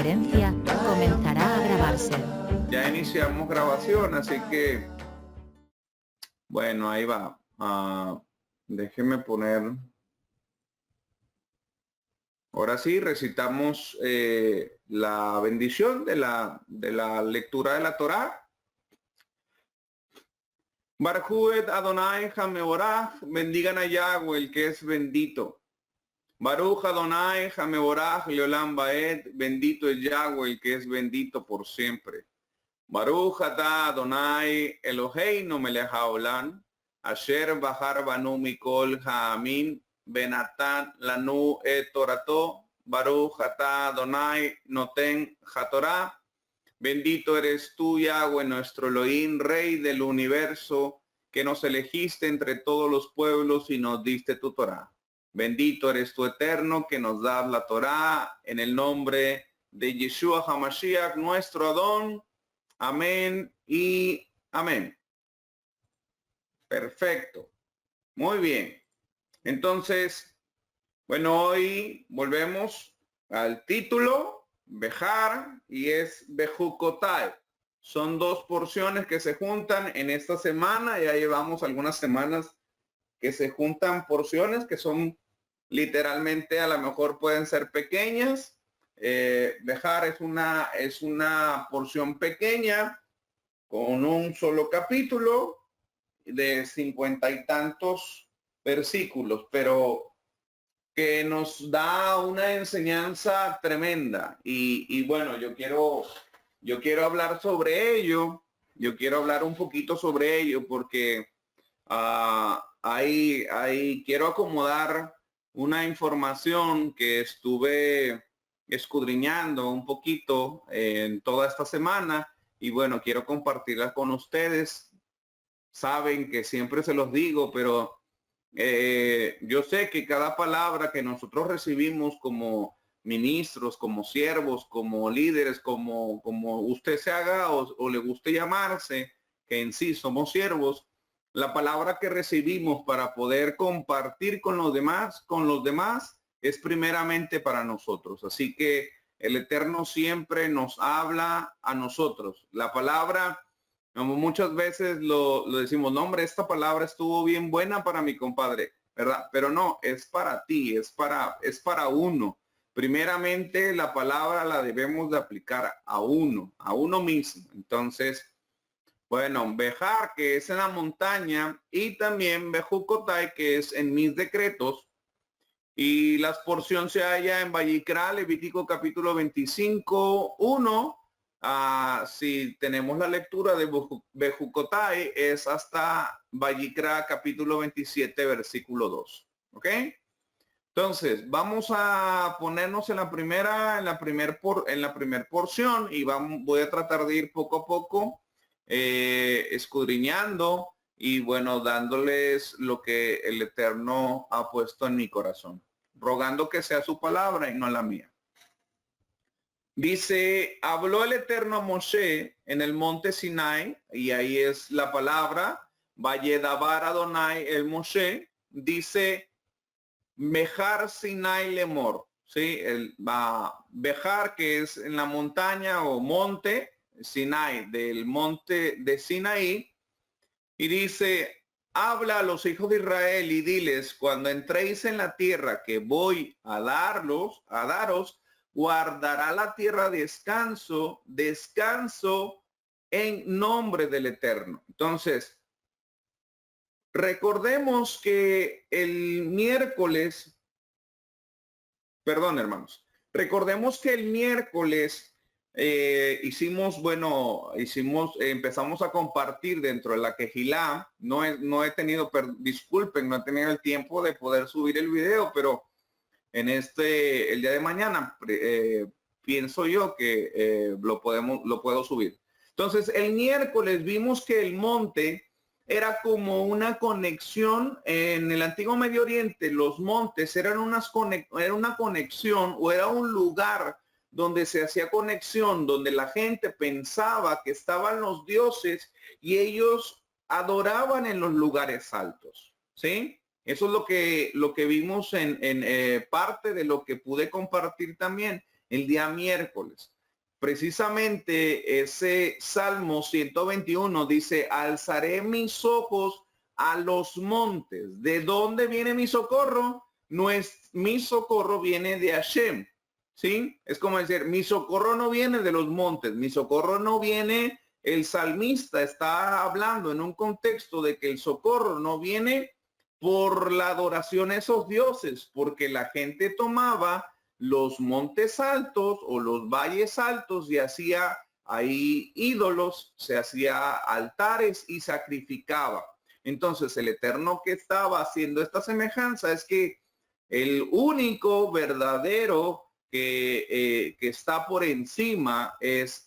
conferencia comenzará a grabarse. Ya iniciamos grabación, así que, bueno, ahí va. Déjeme poner. Ahora sí, recitamos la bendición de la lectura de la Torá. Barjuet Adonai Jameorach, bendigan a Yahweh, el que es bendito. Baruch Adonai Jameorach Leolam Baed, bendito es Yahweh, el que es bendito por siempre. Baruch Atah Adonai Eloheinu melech haolam, asher bahar banu mikol ha'amin, benatan lanu et torato, Baruch Atah Adonai noten hatorah. Bendito eres tú, Yahweh, nuestro Elohim, Rey del universo, que nos elegiste entre todos los pueblos y nos diste tu Torá. Bendito eres tú, Eterno, que nos das la Torá, en el nombre de Yeshua HaMashiach, nuestro Adón. Amén y amén. Perfecto. Muy bien. Entonces, bueno, hoy volvemos al título. Bejar y es Bejucotai. Son dos porciones que se juntan en esta semana. Ya llevamos algunas semanas que se juntan porciones que son literalmente, a lo mejor pueden ser pequeñas. Bejar es una porción pequeña con un solo capítulo de 50 y tantos versículos, pero que nos da una enseñanza tremenda y bueno, yo quiero hablar sobre ello. Yo quiero hablar un poquito sobre ello porque ahí quiero acomodar una información que estuve escudriñando un poquito en toda esta semana y bueno, quiero compartirla con ustedes. Saben que siempre se los digo, pero yo sé que cada palabra que nosotros recibimos como ministros, como siervos, como líderes, como usted se haga o le guste llamarse, que en sí somos siervos, la palabra que recibimos para poder compartir con los demás es primeramente para nosotros. Así que el Eterno siempre nos habla a nosotros. La palabra, como muchas veces lo decimos, no, hombre, esta palabra estuvo bien buena para mi compadre, ¿verdad? Pero no, es para ti, es para uno. Primeramente la palabra la debemos de aplicar a uno mismo. Entonces, bueno, Bejar, que es en la montaña, y también Bejucotai, que es en mis decretos. Y la porción se halla en Vayikra, Levítico capítulo 25, 1. Si tenemos la lectura de Bejucotai, es hasta Vayikra capítulo 27, versículo 2. ¿Ok? Entonces, vamos a ponernos en la primer porción y voy a tratar de ir poco a poco escudriñando y bueno, dándoles lo que el Eterno ha puesto en mi corazón, rogando que sea su palabra y no la mía. Dice, habló el Eterno a Moshe en el monte Sinai, y ahí es la palabra, Vayedabar Adonai el Moshe, dice, Bejar Sinai Lemor, ¿sí? Bejar, que es en la montaña o monte, Sinai, del monte de Sinaí, y dice, habla a los hijos de Israel y diles, cuando entréis en la tierra que voy a daros, guardará la tierra descanso en nombre del Eterno. Entonces, recordemos que el miércoles, recordemos que el miércoles empezamos a compartir dentro de la Quejilá. No he tenido el tiempo de poder subir el video, pero el día de mañana pienso yo que lo puedo subir. Entonces, el miércoles vimos que el monte era como una conexión. En el antiguo Medio Oriente, los montes era una conexión, o era un lugar donde se hacía conexión, donde la gente pensaba que estaban los dioses y ellos adoraban en los lugares altos, ¿sí? Eso es lo que vimos en parte de lo que pude compartir también el día miércoles. precisamente ese Salmo 121 dice, alzaré mis ojos a los montes. ¿De dónde viene mi socorro? Mi socorro viene de Hashem. ¿Sí? Es como decir, mi socorro no viene de los montes, mi socorro no viene, el salmista está hablando en un contexto de que el socorro no viene por la adoración a esos dioses, porque la gente tomaba los montes altos o los valles altos y hacía ahí ídolos, se hacía altares y sacrificaba. Entonces el Eterno que estaba haciendo esta semejanza es que el único verdadero que está por encima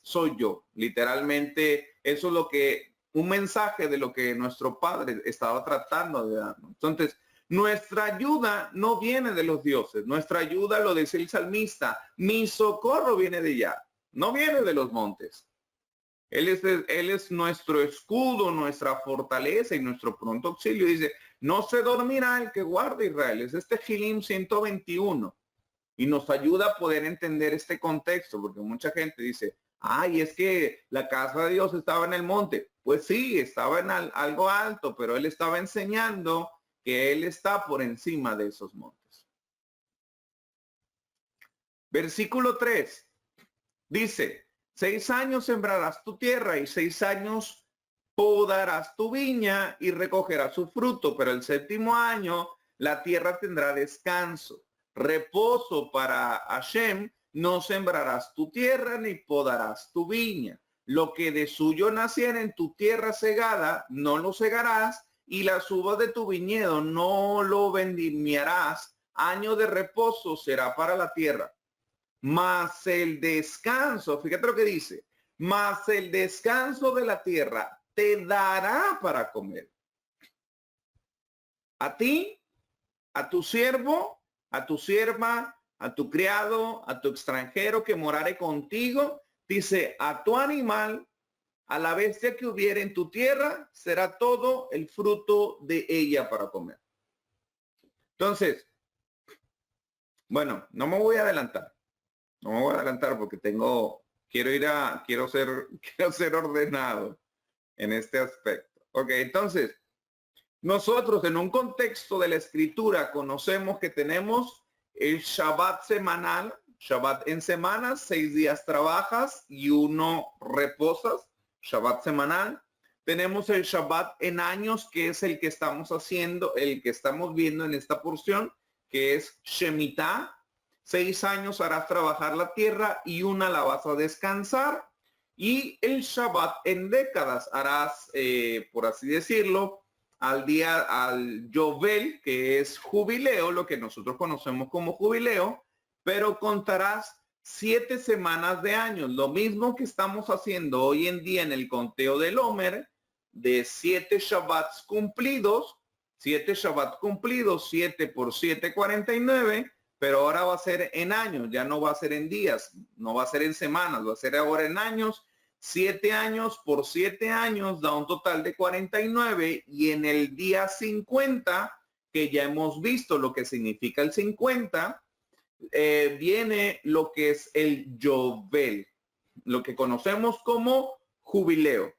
soy yo. Literalmente eso es lo que, un mensaje de lo que nuestro Padre estaba tratando de darnos. Entonces, nuestra ayuda no viene de los dioses. Nuestra ayuda, lo dice el salmista, mi socorro viene de allá, no viene de los montes. Él es nuestro escudo, nuestra fortaleza y nuestro pronto auxilio. Dice, no se dormirá el que guarda Israel. Es este Gilim 121. Y nos ayuda a poder entender este contexto, porque mucha gente dice, ay, es que la casa de Dios estaba en el monte. Pues sí, estaba en algo alto, pero él estaba enseñando que él está por encima de esos montes. Versículo 3 dice, 6 años sembrarás tu tierra y 6 años podarás tu viña y recogerás su fruto, pero el 7º año la tierra tendrá descanso. Reposo para Hashem, no sembrarás tu tierra ni podarás tu viña. Lo que de suyo naciera en tu tierra segada, no lo segarás, y las uvas de tu viñedo no lo vendimiarás. Año de reposo será para la tierra. Mas el descanso, fíjate lo que dice, mas el descanso de la tierra te dará para comer. A ti, a tu siervo, a tu sierva, a tu criado, a tu extranjero que morare contigo, dice, a tu animal, a la bestia que hubiere en tu tierra, será todo el fruto de ella para comer. Entonces, bueno, no me voy a adelantar. No me voy a adelantar porque quiero ser ordenado en este aspecto. Ok, entonces, nosotros en un contexto de la escritura conocemos que tenemos el Shabbat semanal, Shabbat en semanas, 6 días trabajas y 1 reposas, Shabbat semanal. Tenemos el Shabbat en años, que es el que estamos haciendo, el que estamos viendo en esta porción, que es Shemitah. 6 años harás trabajar la tierra y 1 la vas a descansar. Y el Shabbat en décadas harás, por así decirlo, al Yovel, que es jubileo, lo que nosotros conocemos como jubileo, pero contarás 7 semanas de años, lo mismo que estamos haciendo hoy en día en el conteo del Homer, de 7 Shabbats cumplidos, 7 Shabbat cumplidos, 7 por 7, 49, pero ahora va a ser en años, ya no va a ser en días, no va a ser en semanas, va a ser ahora en años. 7 años por 7 años da un total de 49 y en el día 50, que ya hemos visto lo que significa el 50, viene lo que es el Yovel, lo que conocemos como jubileo.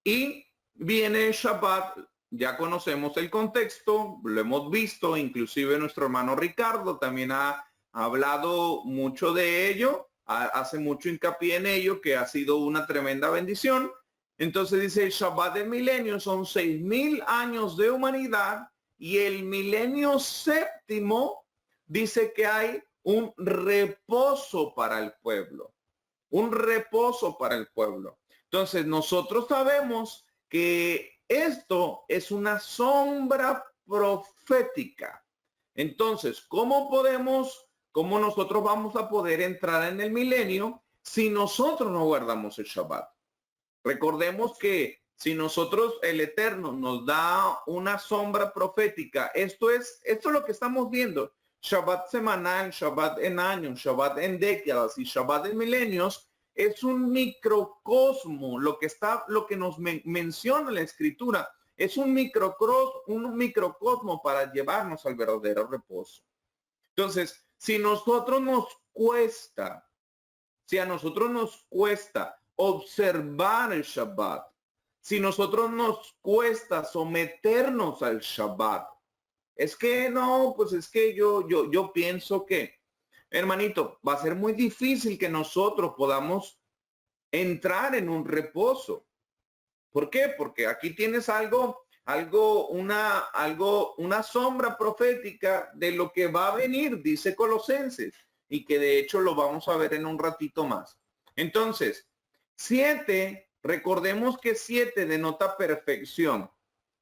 Y viene el Shabbat, ya conocemos el contexto, lo hemos visto, inclusive nuestro hermano Ricardo también ha hablado mucho de ello. Hace mucho hincapié en ello, que ha sido una tremenda bendición. Entonces dice, el Shabbat del milenio son 6,000 años de humanidad y el milenio séptimo dice que hay un reposo para el pueblo. Un reposo para el pueblo. Entonces nosotros sabemos que esto es una sombra profética. Entonces, ¿cómo nosotros vamos a poder entrar en el milenio si nosotros no guardamos el Shabbat? Recordemos que si nosotros, el Eterno nos da una sombra profética, esto es lo que estamos viendo. Shabbat semanal, Shabbat en años, Shabbat en décadas y Shabbat en milenios, es un microcosmo, lo que nos menciona la escritura, es un microcosmo para llevarnos al verdadero reposo. Entonces, si nosotros nos cuesta Si a nosotros nos cuesta observar el Shabbat, si nosotros nos cuesta someternos al Shabbat, es que no, pues es que yo pienso que, hermanito, va a ser muy difícil que nosotros podamos entrar en un reposo. ¿Por qué? Porque aquí tienes una sombra profética de lo que va a venir, dice Colosenses, y que de hecho lo vamos a ver en un ratito más. Entonces, 7, recordemos que 7 denota perfección.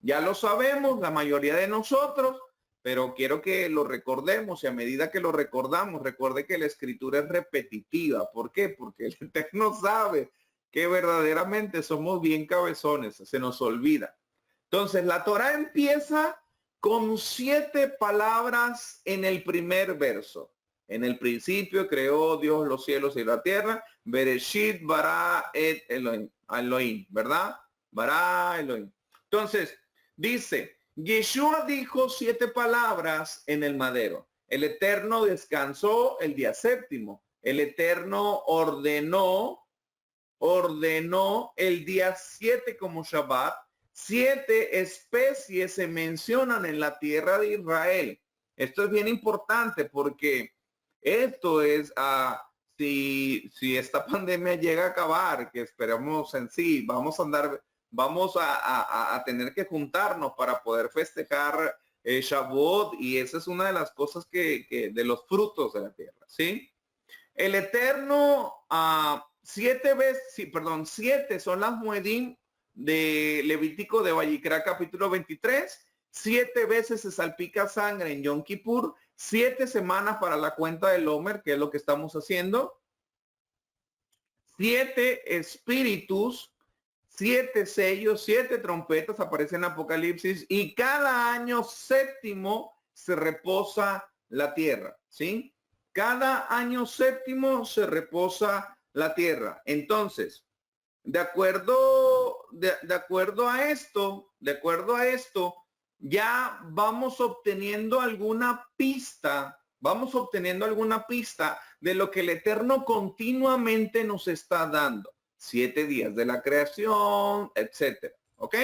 Ya lo sabemos, la mayoría de nosotros, pero quiero que lo recordemos y a medida que lo recordamos, recuerde que la escritura es repetitiva. ¿Por qué? Porque el Eterno sabe que verdaderamente somos bien cabezones, se nos olvida. Entonces, la Torá empieza con 7 palabras en el primer verso. En el principio creó Dios los cielos y la tierra. Bereshit bara et Elohim, ¿verdad? Bara Elohim. Entonces, dice, Yeshua dijo 7 palabras en el madero. El Eterno descansó el día séptimo. El Eterno ordenó el día 7 como Shabbat. 7 especies se mencionan en la tierra de Israel. Esto es bien importante porque esto es, si esta pandemia llega a acabar, que esperamos en sí, vamos a tener que juntarnos para poder festejar Shavuot, y esa es una de las cosas que de los frutos de la tierra, ¿sí? El Eterno, 7 son las muedim de Levítico de Vayikra capítulo 23. 7 veces se salpica sangre en Yom Kippur. 7 semanas para la cuenta del Omer, que es lo que estamos haciendo. 7 espíritus, 7 sellos, 7 trompetas aparecen en Apocalipsis, y cada año séptimo se reposa la tierra, ¿sí? Cada año séptimo se reposa la tierra. Entonces, de acuerdo a esto, ya vamos obteniendo alguna pista de lo que el Eterno continuamente nos está dando. 7 días de la creación, etcétera. ¿Ok?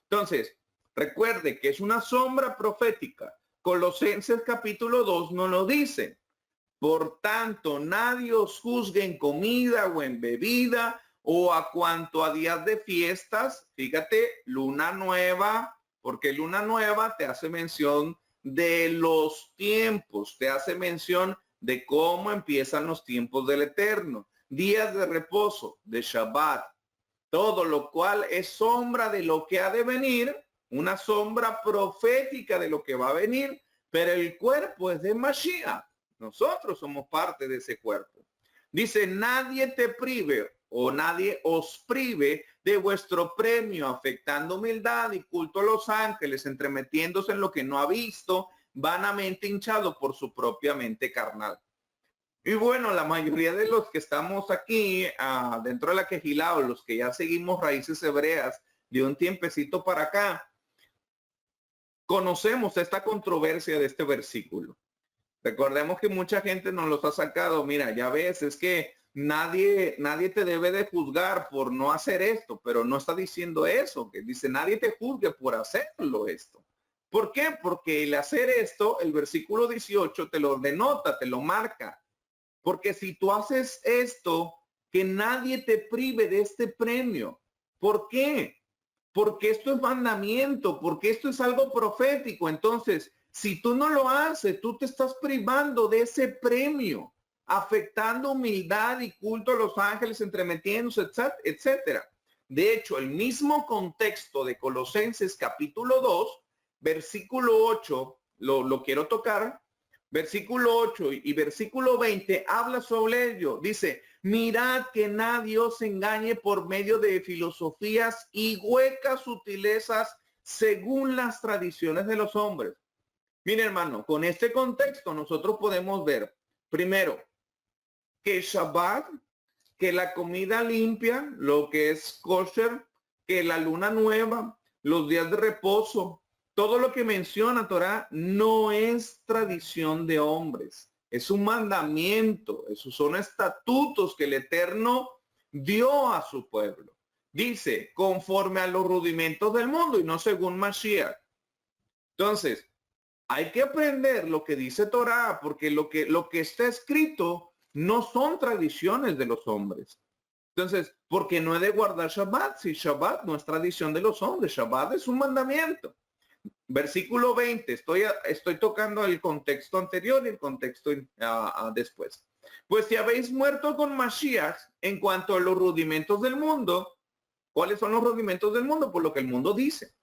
Entonces, recuerde que es una sombra profética. Colosenses capítulo 2 nos lo dice. Por tanto, nadie os juzgue en comida o en bebida o a cuanto a días de fiestas. Fíjate, luna nueva, porque luna nueva te hace mención de los tiempos, te hace mención de cómo empiezan los tiempos del Eterno. Días de reposo, de Shabbat, todo lo cual es sombra de lo que ha de venir, una sombra profética de lo que va a venir, pero el cuerpo es de Mashiach. Nosotros somos parte de ese cuerpo. Dice, nadie te prive o nadie os prive de vuestro premio, afectando humildad y culto a los ángeles, entremetiéndose en lo que no ha visto, vanamente hinchado por su propia mente carnal. Y bueno, la mayoría de los que estamos aquí dentro de la Quejilá, o los que ya seguimos raíces hebreas de un tiempecito para acá, conocemos esta controversia de este versículo. Recordemos que mucha gente nos los ha sacado. Mira, ya ves, es que nadie te debe de juzgar por no hacer esto, pero no está diciendo eso, que dice nadie te juzgue por hacerlo esto. ¿Por qué? Porque el hacer esto, el versículo 18 te lo denota, te lo marca. Porque si tú haces esto, que nadie te prive de este premio. ¿Por qué? Porque esto es mandamiento, porque esto es algo profético. Entonces, si tú no lo haces, tú te estás privando de ese premio, afectando humildad y culto a los ángeles, entremetiéndose, etcétera. De hecho, el mismo contexto de Colosenses capítulo 2, versículo 8, lo quiero tocar. Versículo 8 y versículo 20 habla sobre ello. Dice, mirad que nadie os engañe por medio de filosofías y huecas sutilezas según las tradiciones de los hombres. Mire, hermano, con este contexto nosotros podemos ver, primero, que Shabbat, que la comida limpia, lo que es kosher, que la luna nueva, los días de reposo, todo lo que menciona Torah no es tradición de hombres, Es un mandamiento. Esos son estatutos que el Eterno dio a su pueblo. Dice, conforme a los rudimentos del mundo y no según Mashiach. Entonces, hay que aprender lo que dice Torah, porque lo que está escrito no son tradiciones de los hombres. Entonces, porque no he de guardar Shabbat, si Shabbat no es tradición de los hombres, Shabbat es un mandamiento. Versículo 20, estoy tocando el contexto anterior y el contexto después. Pues si habéis muerto con Mashiach en cuanto a los rudimentos del mundo, ¿cuáles son los rudimentos del mundo? Por lo que el mundo dice.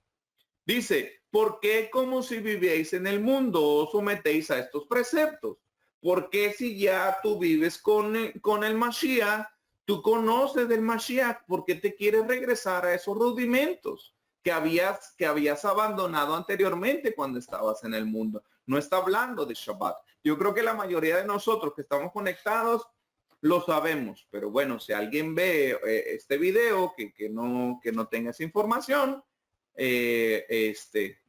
Dice, ¿por qué como si vivierais en el mundo os sometéis a estos preceptos? ¿Por qué si ya tú vives con el Mashiach, tú conoces del Mashiach, por qué te quieres regresar a esos rudimentos que habías abandonado anteriormente cuando estabas en el mundo? No está hablando de Shabbat. Yo creo que la mayoría de nosotros que estamos conectados lo sabemos, pero bueno, si alguien ve este video que no tenga esa información,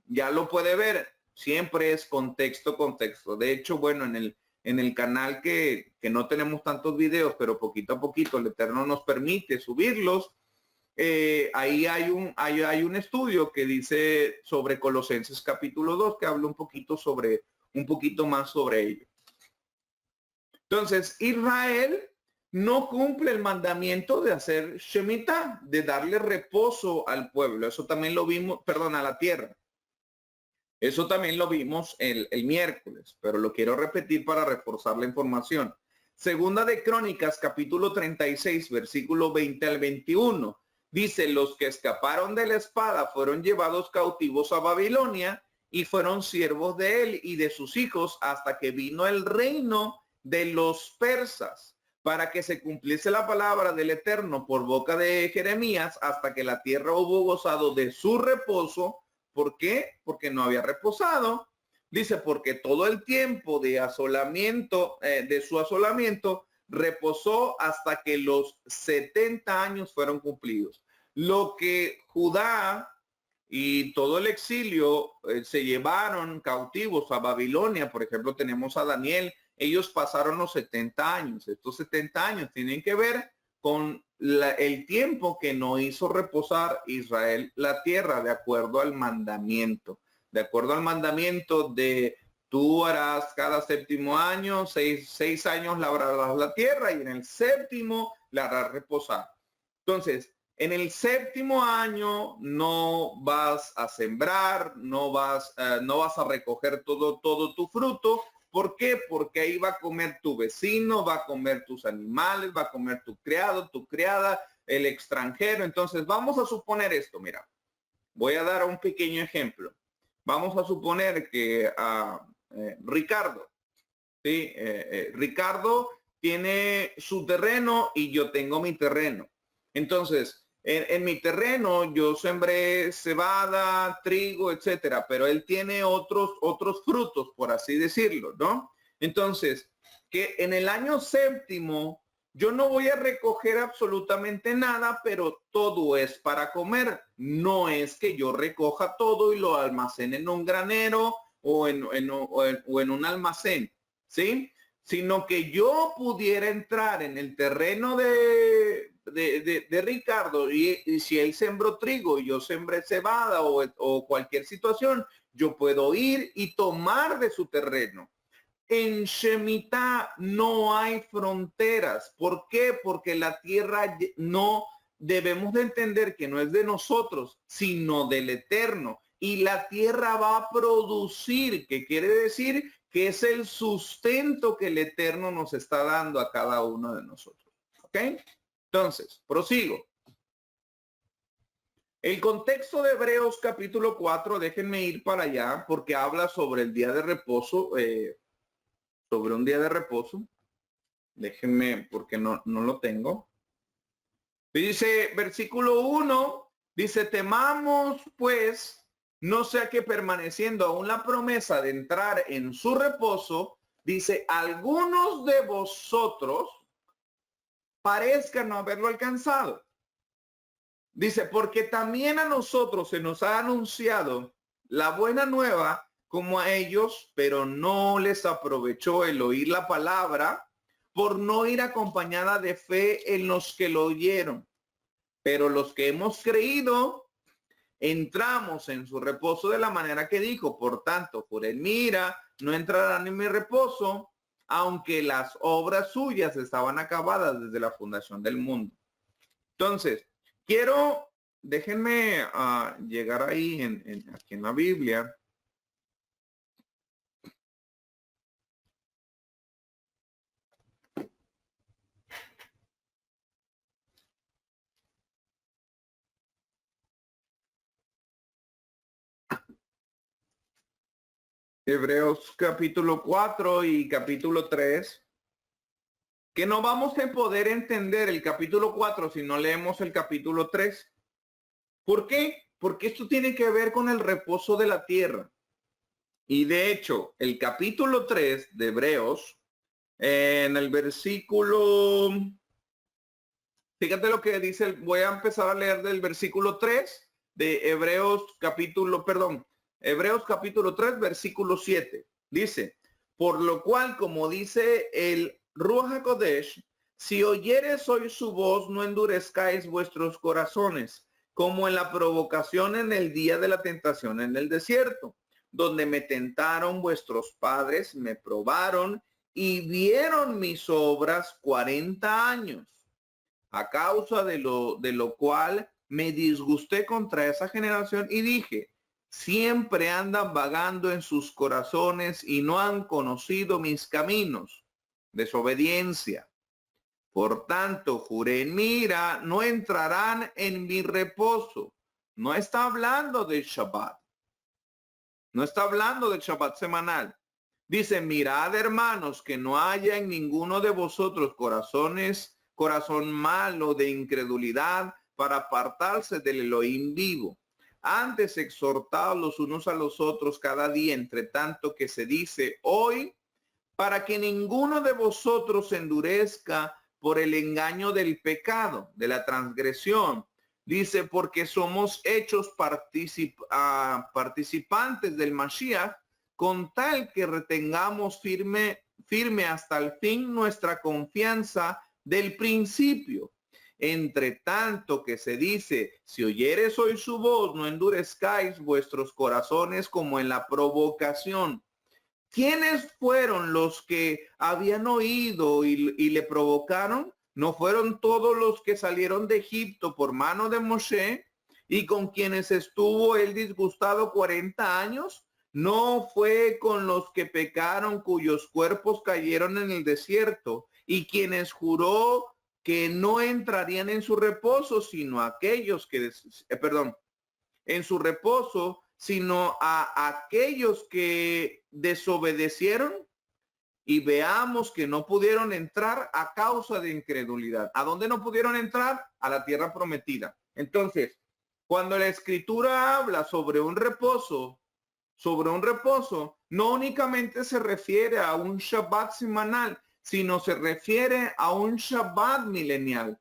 ya lo puede ver. Siempre es contexto. De hecho, bueno, en el canal que no tenemos tantos videos, pero poquito a poquito el Eterno nos permite subirlos. Ahí hay un estudio que dice sobre Colosenses capítulo 2 que habla un poquito más sobre ello. Entonces, Israel no cumple el mandamiento de hacer Shemitah, de darle reposo al pueblo. Eso también lo vimos, a la tierra. Eso también lo vimos el miércoles, pero lo quiero repetir para reforzar la información. Segunda de Crónicas, capítulo 36, versículo 20 al 21. Dice, los que escaparon de la espada fueron llevados cautivos a Babilonia y fueron siervos de él y de sus hijos hasta que vino el reino de los persas, para que se cumpliese la palabra del Eterno por boca de Jeremías, hasta que la tierra hubo gozado de su reposo. ¿Por qué? Porque no había reposado. Dice, porque todo el tiempo de asolamiento, de su asolamiento, reposó hasta que los 70 años fueron cumplidos. Lo que Judá y todo el exilio se llevaron cautivos a Babilonia. Por ejemplo, tenemos a Daniel. Ellos pasaron los 70 años. Estos 70 años tienen que ver con el tiempo que no hizo reposar Israel la tierra, de acuerdo al mandamiento. De acuerdo al mandamiento de tú harás cada séptimo año, seis años labrarás la tierra y en el séptimo la harás reposar. Entonces, en el séptimo año no vas a sembrar, no vas a recoger todo tu fruto. ¿Por qué? Porque ahí va a comer tu vecino, va a comer tus animales, va a comer tu criado, tu criada, el extranjero. Entonces, vamos a suponer esto, mira. Voy a dar un pequeño ejemplo. Vamos a suponer que Ricardo, ¿sí? Ricardo tiene su terreno y yo tengo mi terreno. Entonces, en mi terreno yo sembré cebada, trigo, etcétera, pero él tiene otros frutos, por así decirlo, ¿no? Entonces, que en el año séptimo yo no voy a recoger absolutamente nada, pero todo es para comer. No es que yo recoja todo y lo almacene en un granero o en un almacén, ¿sí? Sino que yo pudiera entrar en el terreno de Ricardo y si él sembró trigo y yo sembré cebada o cualquier situación, yo puedo ir y tomar de su terreno. En Shemitah no hay fronteras. ¿Por qué? Porque la tierra no, debemos de entender que no es de nosotros, sino del Eterno. Y la tierra va a producir, ¿qué quiere decir? Que es el sustento que el Eterno nos está dando a cada uno de nosotros. ¿Ok? Entonces, prosigo. El contexto de Hebreos capítulo 4, déjenme ir para allá porque habla sobre el día de reposo, sobre un día de reposo. Déjenme porque no lo tengo. Dice versículo 1, dice, temamos pues, no sea que permaneciendo aún la promesa de entrar en su reposo, dice, algunos de vosotros parezcan no haberlo alcanzado. Dice, porque también a nosotros se nos ha anunciado la buena nueva como a ellos, pero no les aprovechó el oír la palabra por no ir acompañada de fe en los que lo oyeron. Pero los que hemos creído, entramos en su reposo de la manera que dijo. Por tanto, por él mira, no entrarán en mi reposo, aunque las obras suyas estaban acabadas desde la fundación del mundo. Entonces, déjenme llegar ahí aquí en la Biblia. Hebreos capítulo 4 y capítulo 3, que no vamos a poder entender el capítulo 4 si no leemos el capítulo 3. ¿Por qué? Porque esto tiene que ver con el reposo de la tierra. Y de hecho, el capítulo 3 de Hebreos, en el versículo, fíjate lo que dice, voy a empezar a leer del versículo 3 de Hebreos capítulo 3, versículo 7. Dice, por lo cual, como dice el Ruach HaKodesh, si oyeres hoy su voz, no endurezcáis vuestros corazones, como en la provocación en el día de la tentación en el desierto, donde me tentaron vuestros padres, me probaron y vieron mis obras 40 años. A causa de lo cual me disgusté contra esa generación y dije, siempre andan vagando en sus corazones y no han conocido mis caminos. Desobediencia. Por tanto, juré en mi ira, no entrarán en mi reposo. No está hablando del Shabbat. No está hablando del Shabbat semanal. Dice, mirad, hermanos, que no haya en ninguno de vosotros corazón malo de incredulidad para apartarse del Elohim vivo. Antes exhortaos los unos a los otros cada día, entre tanto que se dice hoy, para que ninguno de vosotros se endurezca por el engaño del pecado, de la transgresión. Dice, porque somos hechos participantes del Mashiach, con tal que retengamos firme hasta el fin nuestra confianza del principio. Entre tanto que se dice, si oyeres hoy su voz, no endurezcáis vuestros corazones como en la provocación. ¿Quiénes fueron los que habían oído y le provocaron? ¿No fueron todos los que salieron de Egipto por mano de Moshe y con quienes estuvo él disgustado 40 años? ¿No fue con los que pecaron cuyos cuerpos cayeron en el desierto y quienes juró que no entrarían en su reposo, sino aquellos que, en su reposo, sino a aquellos que desobedecieron? Y veamos que no pudieron entrar a causa de incredulidad. ¿A dónde no pudieron entrar? A la tierra prometida. Entonces, cuando la escritura habla sobre un reposo, no únicamente se refiere a un Shabbat semanal, sino se refiere a un Shabbat milenial.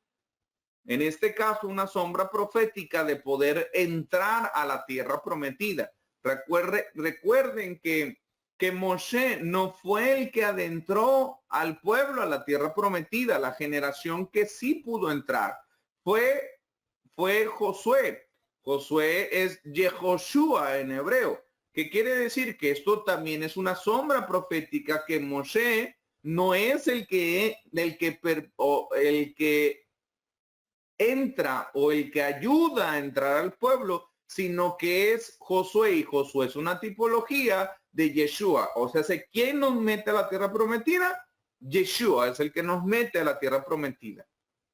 En este caso, una sombra profética de poder entrar a la tierra prometida. Recuerden que Moshe no fue el que adentró al pueblo a la tierra prometida. La generación que sí pudo entrar fue Josué. Josué es Yehoshua en hebreo, que quiere decir que esto también es una sombra profética, que Moshe no es el que entra o el que ayuda a entrar al pueblo, sino que es Josué, y Josué es una tipología de Yeshua. O sea, ¿quién nos mete a la tierra prometida? Yeshua es el que nos mete a la tierra prometida.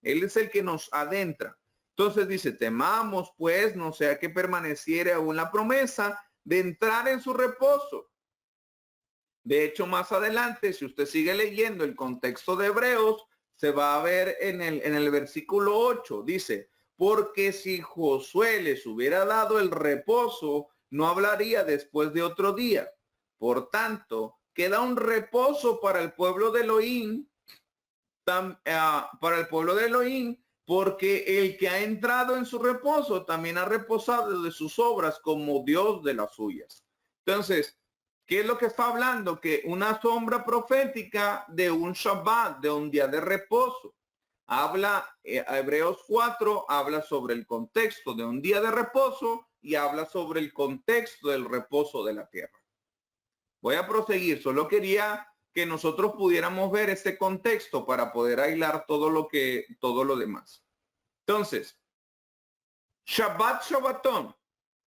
Él es el que nos adentra. Entonces dice, temamos pues, no sea que permaneciere aún la promesa de entrar en su reposo. De hecho, más adelante, si usted sigue leyendo el contexto de Hebreos, se va a ver en el versículo 8, dice, porque si Josué les hubiera dado el reposo, no hablaría después de otro día. Por tanto, queda un reposo para el pueblo de Elohim, porque el que ha entrado en su reposo también ha reposado de sus obras como Dios de las suyas. Entonces, ¿Qué es lo que está hablando? Que una sombra profética de un Shabbat, de un día de reposo. Habla, Hebreos 4 habla sobre el contexto de un día de reposo y habla sobre el contexto del reposo de la tierra. Voy a proseguir, solo quería que nosotros pudiéramos ver este contexto para poder aislar todo lo demás. Entonces, Shabbat, Shabbatón.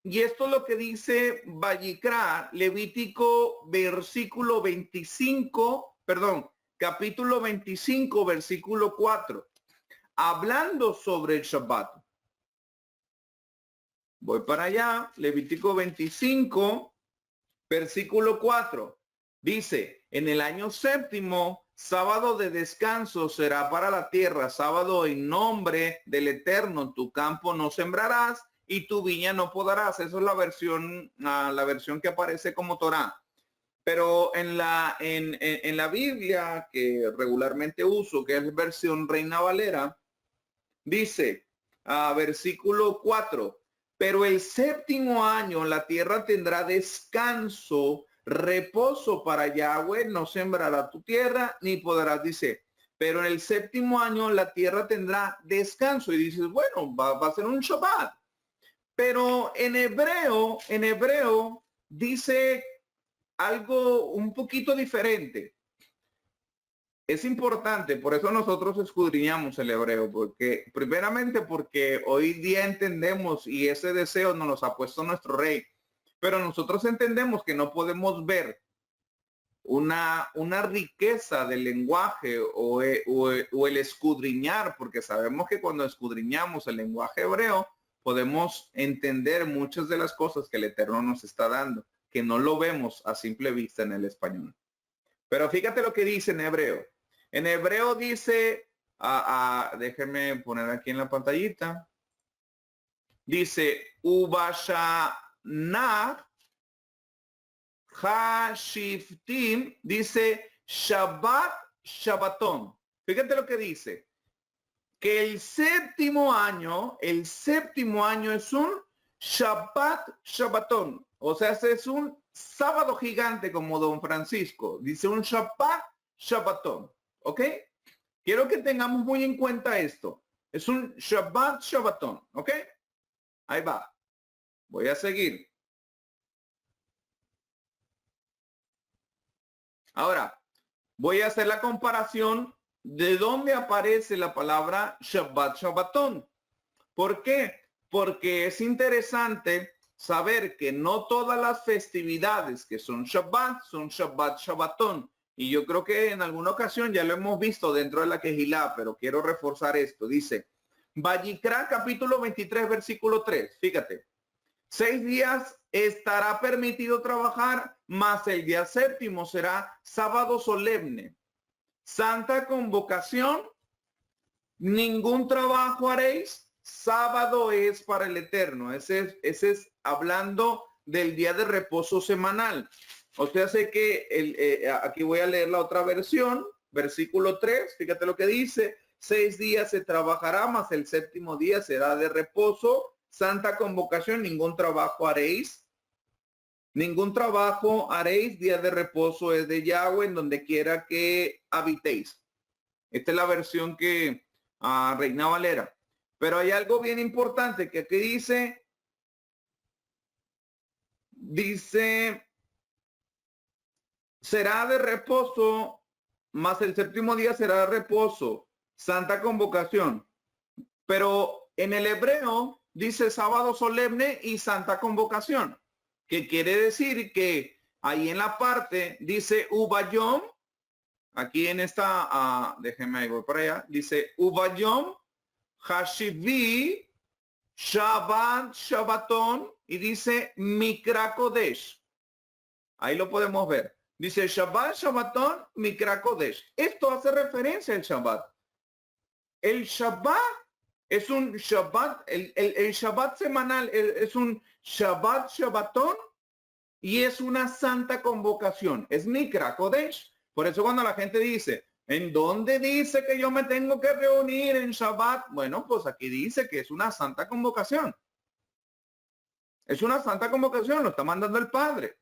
Y esto es lo que dice Vayikra, Levítico versículo 25, perdón, capítulo 25, versículo 4, hablando sobre el Shabbat. Voy para allá, Levítico 25, versículo 4. Dice, en el año séptimo, sábado de descanso será para la tierra, sábado en nombre del Eterno, tu campo no sembrarás y tu viña no podarás. Esa es la versión que aparece como Torá. Pero en la Biblia que regularmente uso, que es versión Reina Valera, dice, versículo 4, pero el séptimo año la tierra tendrá descanso, reposo para Yahweh, no sembrará tu tierra ni podrás, dice, pero en el séptimo año la tierra tendrá descanso. Y dices, bueno, va a ser un Shabbat. Pero en hebreo dice algo un poquito diferente. Es importante, por eso nosotros escudriñamos el hebreo, porque primeramente porque hoy día entendemos y ese deseo nos los ha puesto nuestro rey, pero nosotros entendemos que no podemos ver una riqueza del lenguaje o el escudriñar, porque sabemos que cuando escudriñamos el lenguaje hebreo podemos entender muchas de las cosas que el Eterno nos está dando, que no lo vemos a simple vista en el español. Pero fíjate lo que dice en hebreo. En hebreo dice, déjenme poner aquí en la pantallita, dice, Ubashana Hashiftim, dice Shabbat, Shabbatón. Fíjate lo que dice, que el séptimo año es un Shabbat, Shabbatón. O sea, es un sábado gigante como Don Francisco. Dice un Shabbat, Shabbatón. ¿Ok? Quiero que tengamos muy en cuenta esto. Es un Shabbat, Shabbatón. ¿Ok? Ahí va. Voy a seguir. Ahora, voy a hacer la comparación de dónde aparece la palabra Shabbat, Shabbatón. ¿Por qué? Porque es interesante saber que no todas las festividades que son Shabbat, Shabbatón. Y yo creo que en alguna ocasión ya lo hemos visto dentro de la Quejilá, pero quiero reforzar esto. Dice, Vayikra capítulo 23, versículo 3. Fíjate, 6 días estará permitido trabajar, mas el día séptimo será sábado solemne. Santa convocación, ningún trabajo haréis. Sábado es para el Eterno. Ese es hablando del día de reposo semanal. O sea, sé que aquí voy a leer la otra versión, versículo 3, fíjate lo que dice, 6 días se trabajará, mas el séptimo día será de reposo, santa convocación, ningún trabajo haréis. Ningún trabajo haréis, día de reposo es de Yahweh, en donde quiera que habitéis. Esta es la versión que Reina Valera. Pero hay algo bien importante que aquí dice, será de reposo, más el séptimo día será de reposo, santa convocación. Pero en el hebreo dice sábado solemne y santa convocación, que quiere decir que ahí en la parte dice Ubayom, aquí en esta, déjenme ir para allá, dice Ubayom, Hashivi, Shabbat, Shabbatón, y dice Mikra Kodesh. Ahí lo podemos ver. Dice Shabbat, Shabbatón, Mikra Kodesh. Esto hace referencia al Shabbat. El Shabbat es un Shabbat, el Shabbat semanal es un Shabbat, Shabbatón, y es una santa convocación. Es Mikra Kodesh. Por eso cuando la gente dice, ¿en dónde dice que yo me tengo que reunir en Shabbat? Bueno, pues aquí dice que es una santa convocación. Es una santa convocación, lo está mandando el Padre.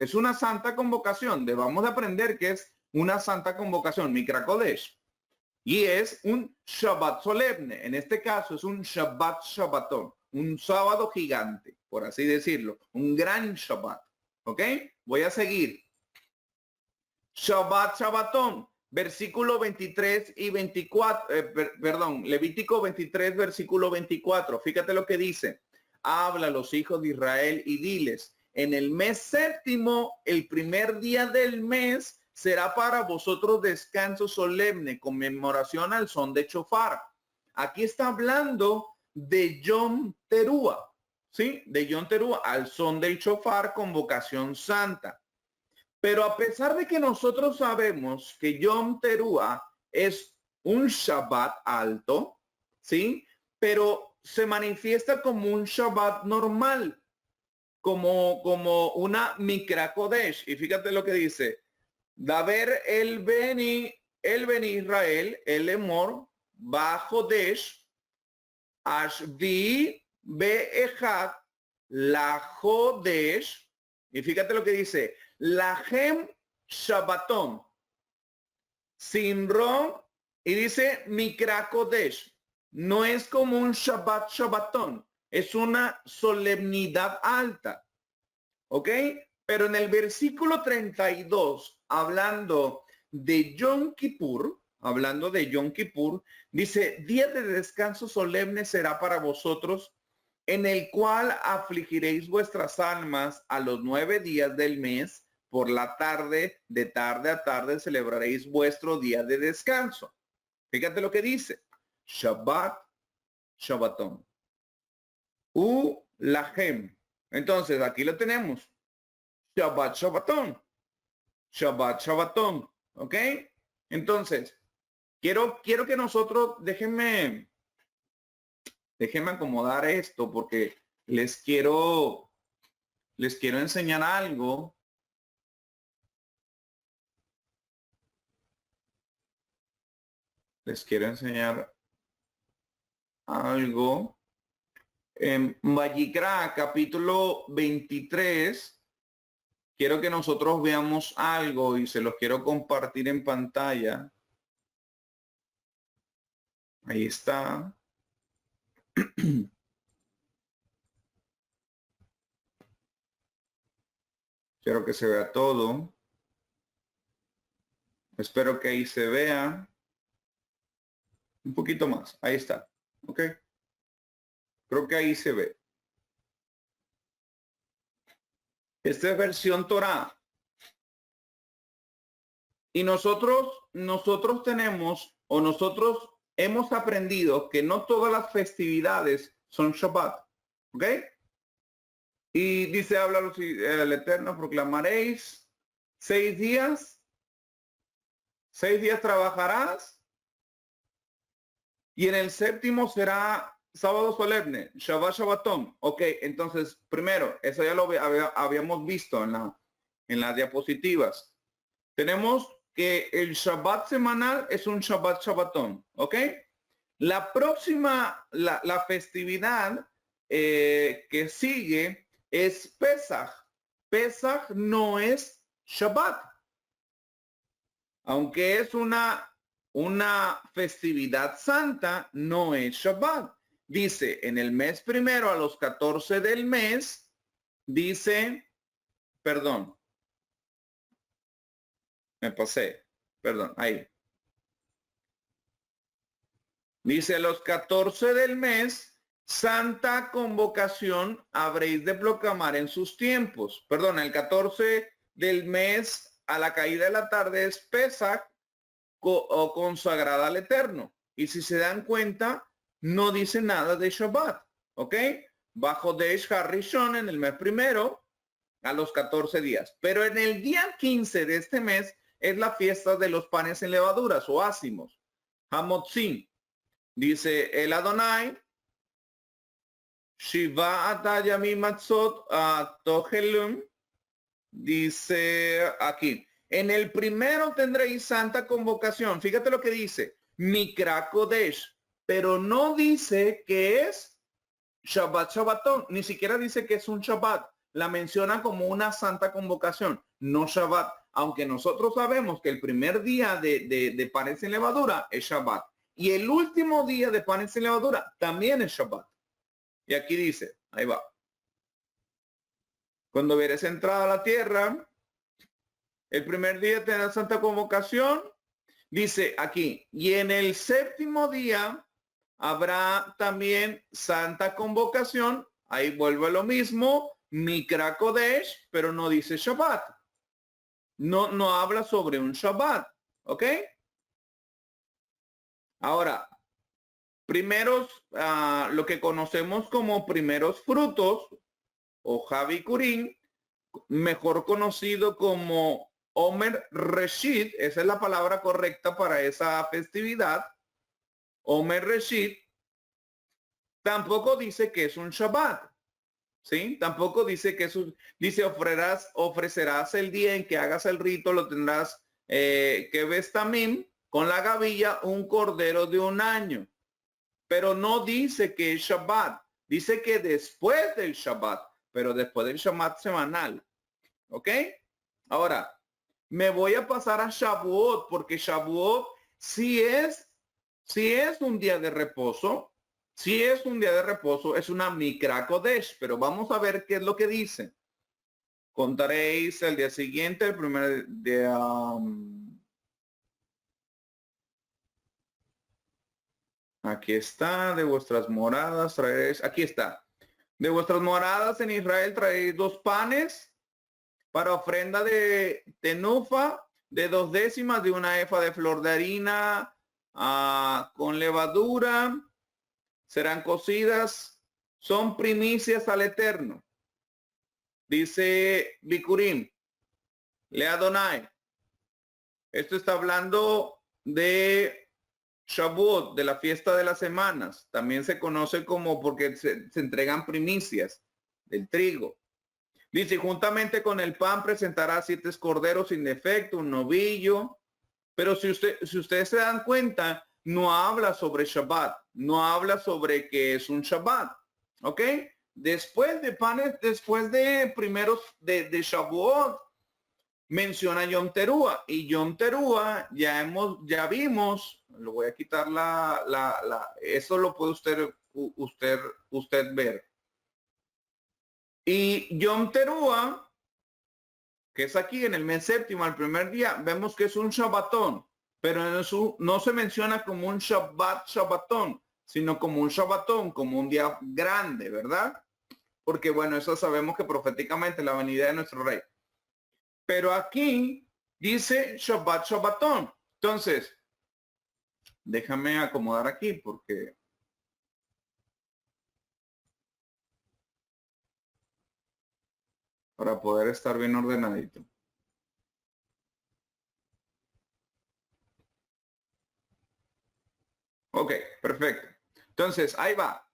Es una santa convocación. Debamos de aprender que es una santa convocación, Mikra Kodesh. Y es un Shabbat solemne. En este caso es un Shabbat Shabbatón, un sábado gigante, por así decirlo, un gran Shabbat. ¿Ok? Voy a seguir. Shabbat Shabbatón, versículo 23 y 24, perdón, Levítico 23, versículo 24. Fíjate lo que dice. Habla a los hijos de Israel y diles, en el mes séptimo, el primer día del mes, será para vosotros descanso solemne, conmemoración al son de chofar. Aquí está hablando de Yom Teruah, ¿sí? De Yom Teruah, al son del chofar, convocación santa. Pero a pesar de que nosotros sabemos que Yom Teruah es un Shabbat alto, ¿sí? Pero se manifiesta como un Shabbat normal, como una Mikra Kodesh. Y fíjate lo que dice. Daber el Beni Israel, el Emor, bajo Desh, Ashvi Be'echat, la Jodesh, y fíjate lo que dice, Lahem Shabbaton, Sinron, y dice Mikra Kodesh. No es como un Shabbat Shabbatón, es una solemnidad alta. ¿Ok? Pero en el versículo 32, hablando de Yom Kippur, dice, día de descanso solemne será para vosotros, en el cual afligiréis vuestras almas a los 9 días del mes, por la tarde, de tarde a tarde celebraréis vuestro día de descanso. Fíjate lo que dice, Shabbat, Shabbatón, Lahem. Entonces, aquí lo tenemos. Shabbat, Shabbatón. Shabbat, Shabbatón. ¿Ok? Entonces, quiero que nosotros, déjenme acomodar esto porque les quiero enseñar algo. Les quiero enseñar algo. En Vayikra, capítulo 23, quiero que nosotros veamos algo y se los quiero compartir en pantalla. Ahí está. Quiero que se vea todo. Espero que ahí se vea. Un poquito más. Ahí está. ¿Ok? Creo que ahí se ve. Esta es versión Torah. Y nosotros tenemos, o nosotros hemos aprendido que no todas las festividades son Shabbat. ¿Ok? Y dice, habla el Eterno, proclamaréis 6 días. 6 días trabajarás. Y en el séptimo será sábado solemne, Shabbat Shabbatón. Ok, entonces, primero, eso ya lo habíamos visto en las diapositivas. Tenemos que el Shabbat semanal es un Shabbat Shabbatón. Ok. La próxima, la festividad que sigue es Pesach. Pesach no es Shabbat. Aunque es una festividad santa, no es Shabbat. Dice, en el mes primero a los 14 del mes, dice, perdón, me pasé, perdón, ahí. Dice, los 14 del mes, santa convocación habréis de proclamar en sus tiempos. Perdón, el 14 del mes a la caída de la tarde es Pesach o consagrada al Eterno. Y si se dan cuenta, no dice nada de Shabbat. ¿Ok? Bajo Desh Harishon en el mes primero a los 14 días. Pero en el día 15 de este mes es la fiesta de los panes en levaduras o ácimos. Hamotzin. Dice el Adonai. Shiva atayami matzot tohelum. Dice aquí. En el primero tendréis santa convocación. Fíjate lo que dice. Mikra Kodesh. Pero no dice que es Shabbat Shabbatón. Ni siquiera dice que es un Shabbat. la menciona como una santa convocación, no Shabbat, aunque nosotros sabemos que el primer día de panes sin levadura es Shabbat y el último día de panes sin levadura también es Shabbat. Y aquí dice, ahí va. Cuando vieres entrada a la tierra, el primer día de la santa convocación, dice aquí, y en el séptimo día habrá también santa convocación. Ahí vuelve lo mismo, Mikra Kodesh, pero no dice Shabbat. No habla sobre un Shabbat, ¿ok? Ahora, primeros, lo que conocemos como primeros frutos o Javi Kurim, mejor conocido como Omer Reshit, esa es la palabra correcta para esa festividad. Omer Reshit tampoco dice que es un Shabbat, ¿sí? Tampoco dice que es un, dice ofrecerás el día en que hagas el rito, lo tendrás que ves también con la gavilla un cordero de un año, pero no dice que es Shabbat, dice que después del Shabbat, pero después del Shabbat semanal, ¿ok? Ahora, me voy a pasar a Shavuot, porque Shavuot sí es un día de reposo, es una Mikra Kodesh, pero vamos a ver qué es lo que dice. Contaréis el día siguiente, el primer día. Aquí está, de vuestras moradas traeréis, aquí está. De vuestras moradas en Israel traeréis 2 panes para ofrenda de tenufa, de 2 décimas de una efa de flor de harina con levadura. Serán cocidas, son primicias al Eterno. Dice Bikurim, le Adonai. Esto está hablando de Shavuot, de la fiesta de las semanas. También se conoce como porque se entregan primicias del trigo. Dice, juntamente con el pan presentará 7 corderos sin defecto, un novillo. Pero si ustedes se dan cuenta, no habla sobre Shabbat, no habla sobre que es un Shabbat, ¿ok? Después de panes, después de primeros de Shavuot, menciona Yom Teruah, y Yom Teruah ya vimos, lo voy a quitar eso lo puede usted ver. Y Yom Teruah, que es aquí en el mes séptimo, el primer día, vemos que es un Shabbatón, pero no se menciona como un Shabbatón, sino como un Shabbatón, como un día grande, ¿verdad? Porque bueno, eso sabemos que proféticamente la venida de nuestro rey. Pero aquí dice Shabbatón. Entonces, déjame acomodar aquí porque para poder estar bien ordenadito. Ok, perfecto. Entonces, ahí va.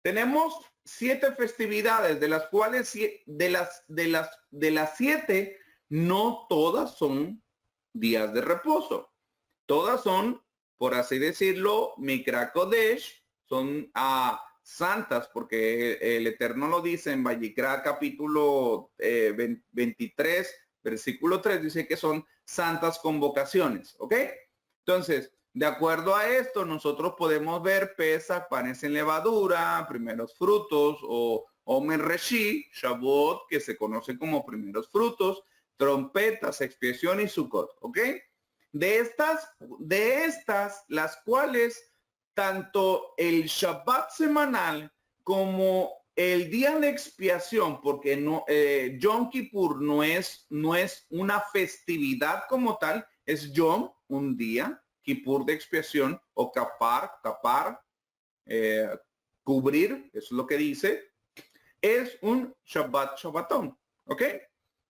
Tenemos 7 festividades, de las cuales de las 7, no todas son días de reposo. Todas son, por así decirlo, Mikra Kodesh, son santas, porque el Eterno lo dice en Vayikra capítulo 23, versículo 3, dice que son santas convocaciones, ¿ok? Entonces, de acuerdo a esto, nosotros podemos ver Pesach, panes en levadura, primeros frutos, o Omer Reshit, Shavuot, que se conoce como primeros frutos, trompetas, expiación y Sukkot, ¿ok? De estas, las cuales tanto el Shabbat semanal como el día de expiación, porque Yom Kippur no es una festividad como tal, es Yom, un día, Kippur de expiación, o kapar, cubrir, eso es lo que dice, es un Shabbatón, ¿ok?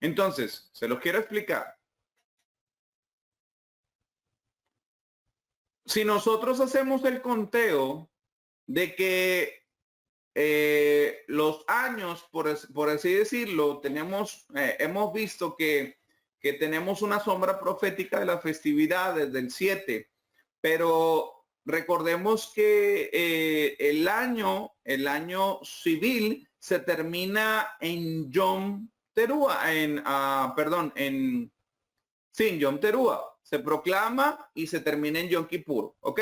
Entonces, se lo quiero explicar. Si nosotros hacemos el conteo de que los años, por así decirlo, hemos visto que tenemos una sombra profética de las festividades del 7, pero recordemos que el año civil se termina en Yom Teruah, en Yom Teruah. Se proclama y se termina en Yom Kippur, ¿ok?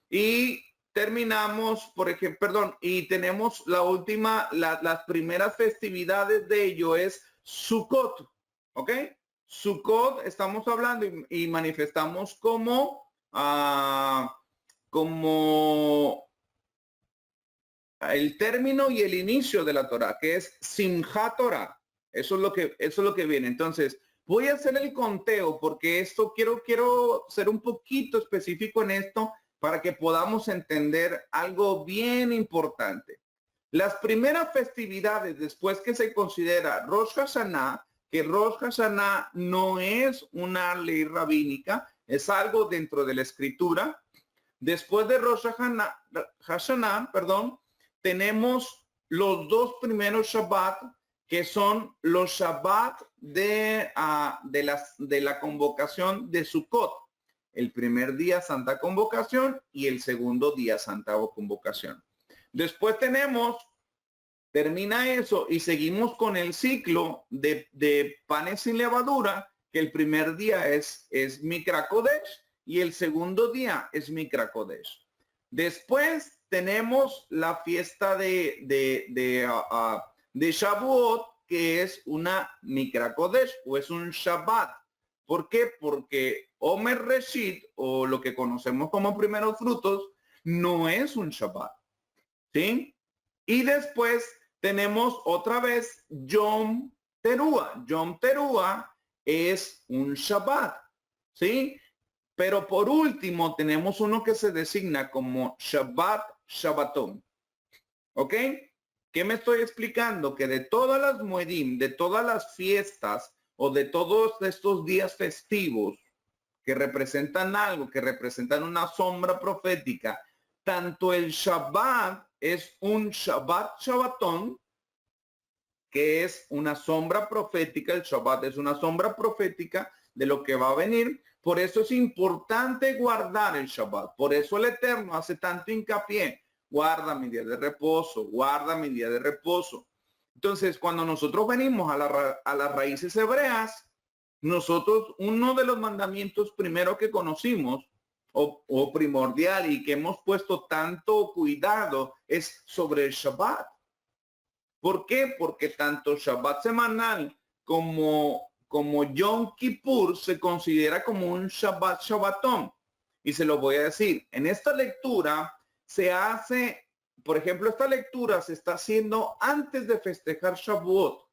Y terminamos, por ejemplo, y tenemos la última, las primeras festividades de ello es Sukkot, ¿ok? Sukkot, estamos hablando y manifestamos como, como el término y el inicio de la Torah, que es Simchat Torah. Eso es lo que viene. Entonces, voy a hacer el conteo porque esto quiero ser un poquito específico en esto para que podamos entender algo bien importante. Las primeras festividades después que se considera Rosh Hashanah, que Rosh Hashanah no es una ley rabínica, es algo dentro de la escritura. Después de Rosh Hashanah, tenemos los dos primeros Shabbat, que son los Shabbat de la convocación de Sukkot. El primer día Santa Convocación y el segundo día Santa Convocación. Después termina eso y seguimos con el ciclo de panes sin levadura, que el primer día es Mikra Kodesh y el segundo día es Mikra Kodesh. Después tenemos la fiesta de Shavuot, que es una Mikra Kodesh o es un Shabbat. ¿Por qué? Porque Omer Reshit, o lo que conocemos como primeros frutos, no es un Shabbat. ¿Sí? Y después tenemos otra vez Yom Teruah. Yom Teruah es un Shabbat. ¿Sí? Pero por último tenemos uno que se designa como Shabbat Shabbaton. ¿Ok? ¿Qué me estoy explicando? Que de todas las Moedim, de todas las fiestas o de todos estos días festivos que representan algo, que representan una sombra profética, tanto el Shabbat es un Shabbat Shabbaton, que es una sombra profética. El Shabbat es una sombra profética de lo que va a venir. Por eso es importante guardar el Shabbat. Por eso el Eterno hace tanto hincapié. Guarda mi día de reposo, guarda mi día de reposo. Entonces, cuando nosotros venimos a las raíces hebreas, nosotros, uno de los mandamientos primero que conocimos o primordial y que hemos puesto tanto cuidado es sobre el Shabbat. ¿Por qué? Porque tanto Shabbat semanal como Yom Kippur se considera como un Shabbat Shabbatón. Y se lo voy a decir. En esta lectura se hace, por ejemplo, esta lectura se está haciendo antes de festejar Shavuot.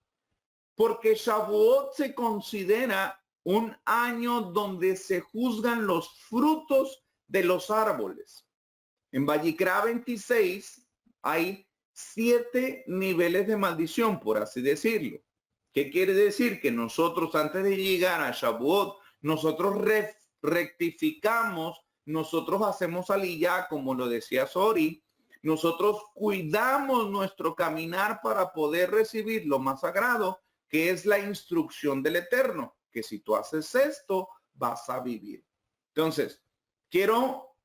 Porque Shavuot se considera un año donde se juzgan los frutos de los árboles. En Vayikra 26 hay 7 niveles de maldición, por así decirlo. ¿Qué quiere decir? Que nosotros antes de llegar a Shavuot, nosotros rectificamos, nosotros hacemos aliyah, como lo decía Sori, nosotros cuidamos nuestro caminar para poder recibir lo más sagrado, que es la instrucción del Eterno, que si tú haces esto, vas a vivir. Entonces, quiero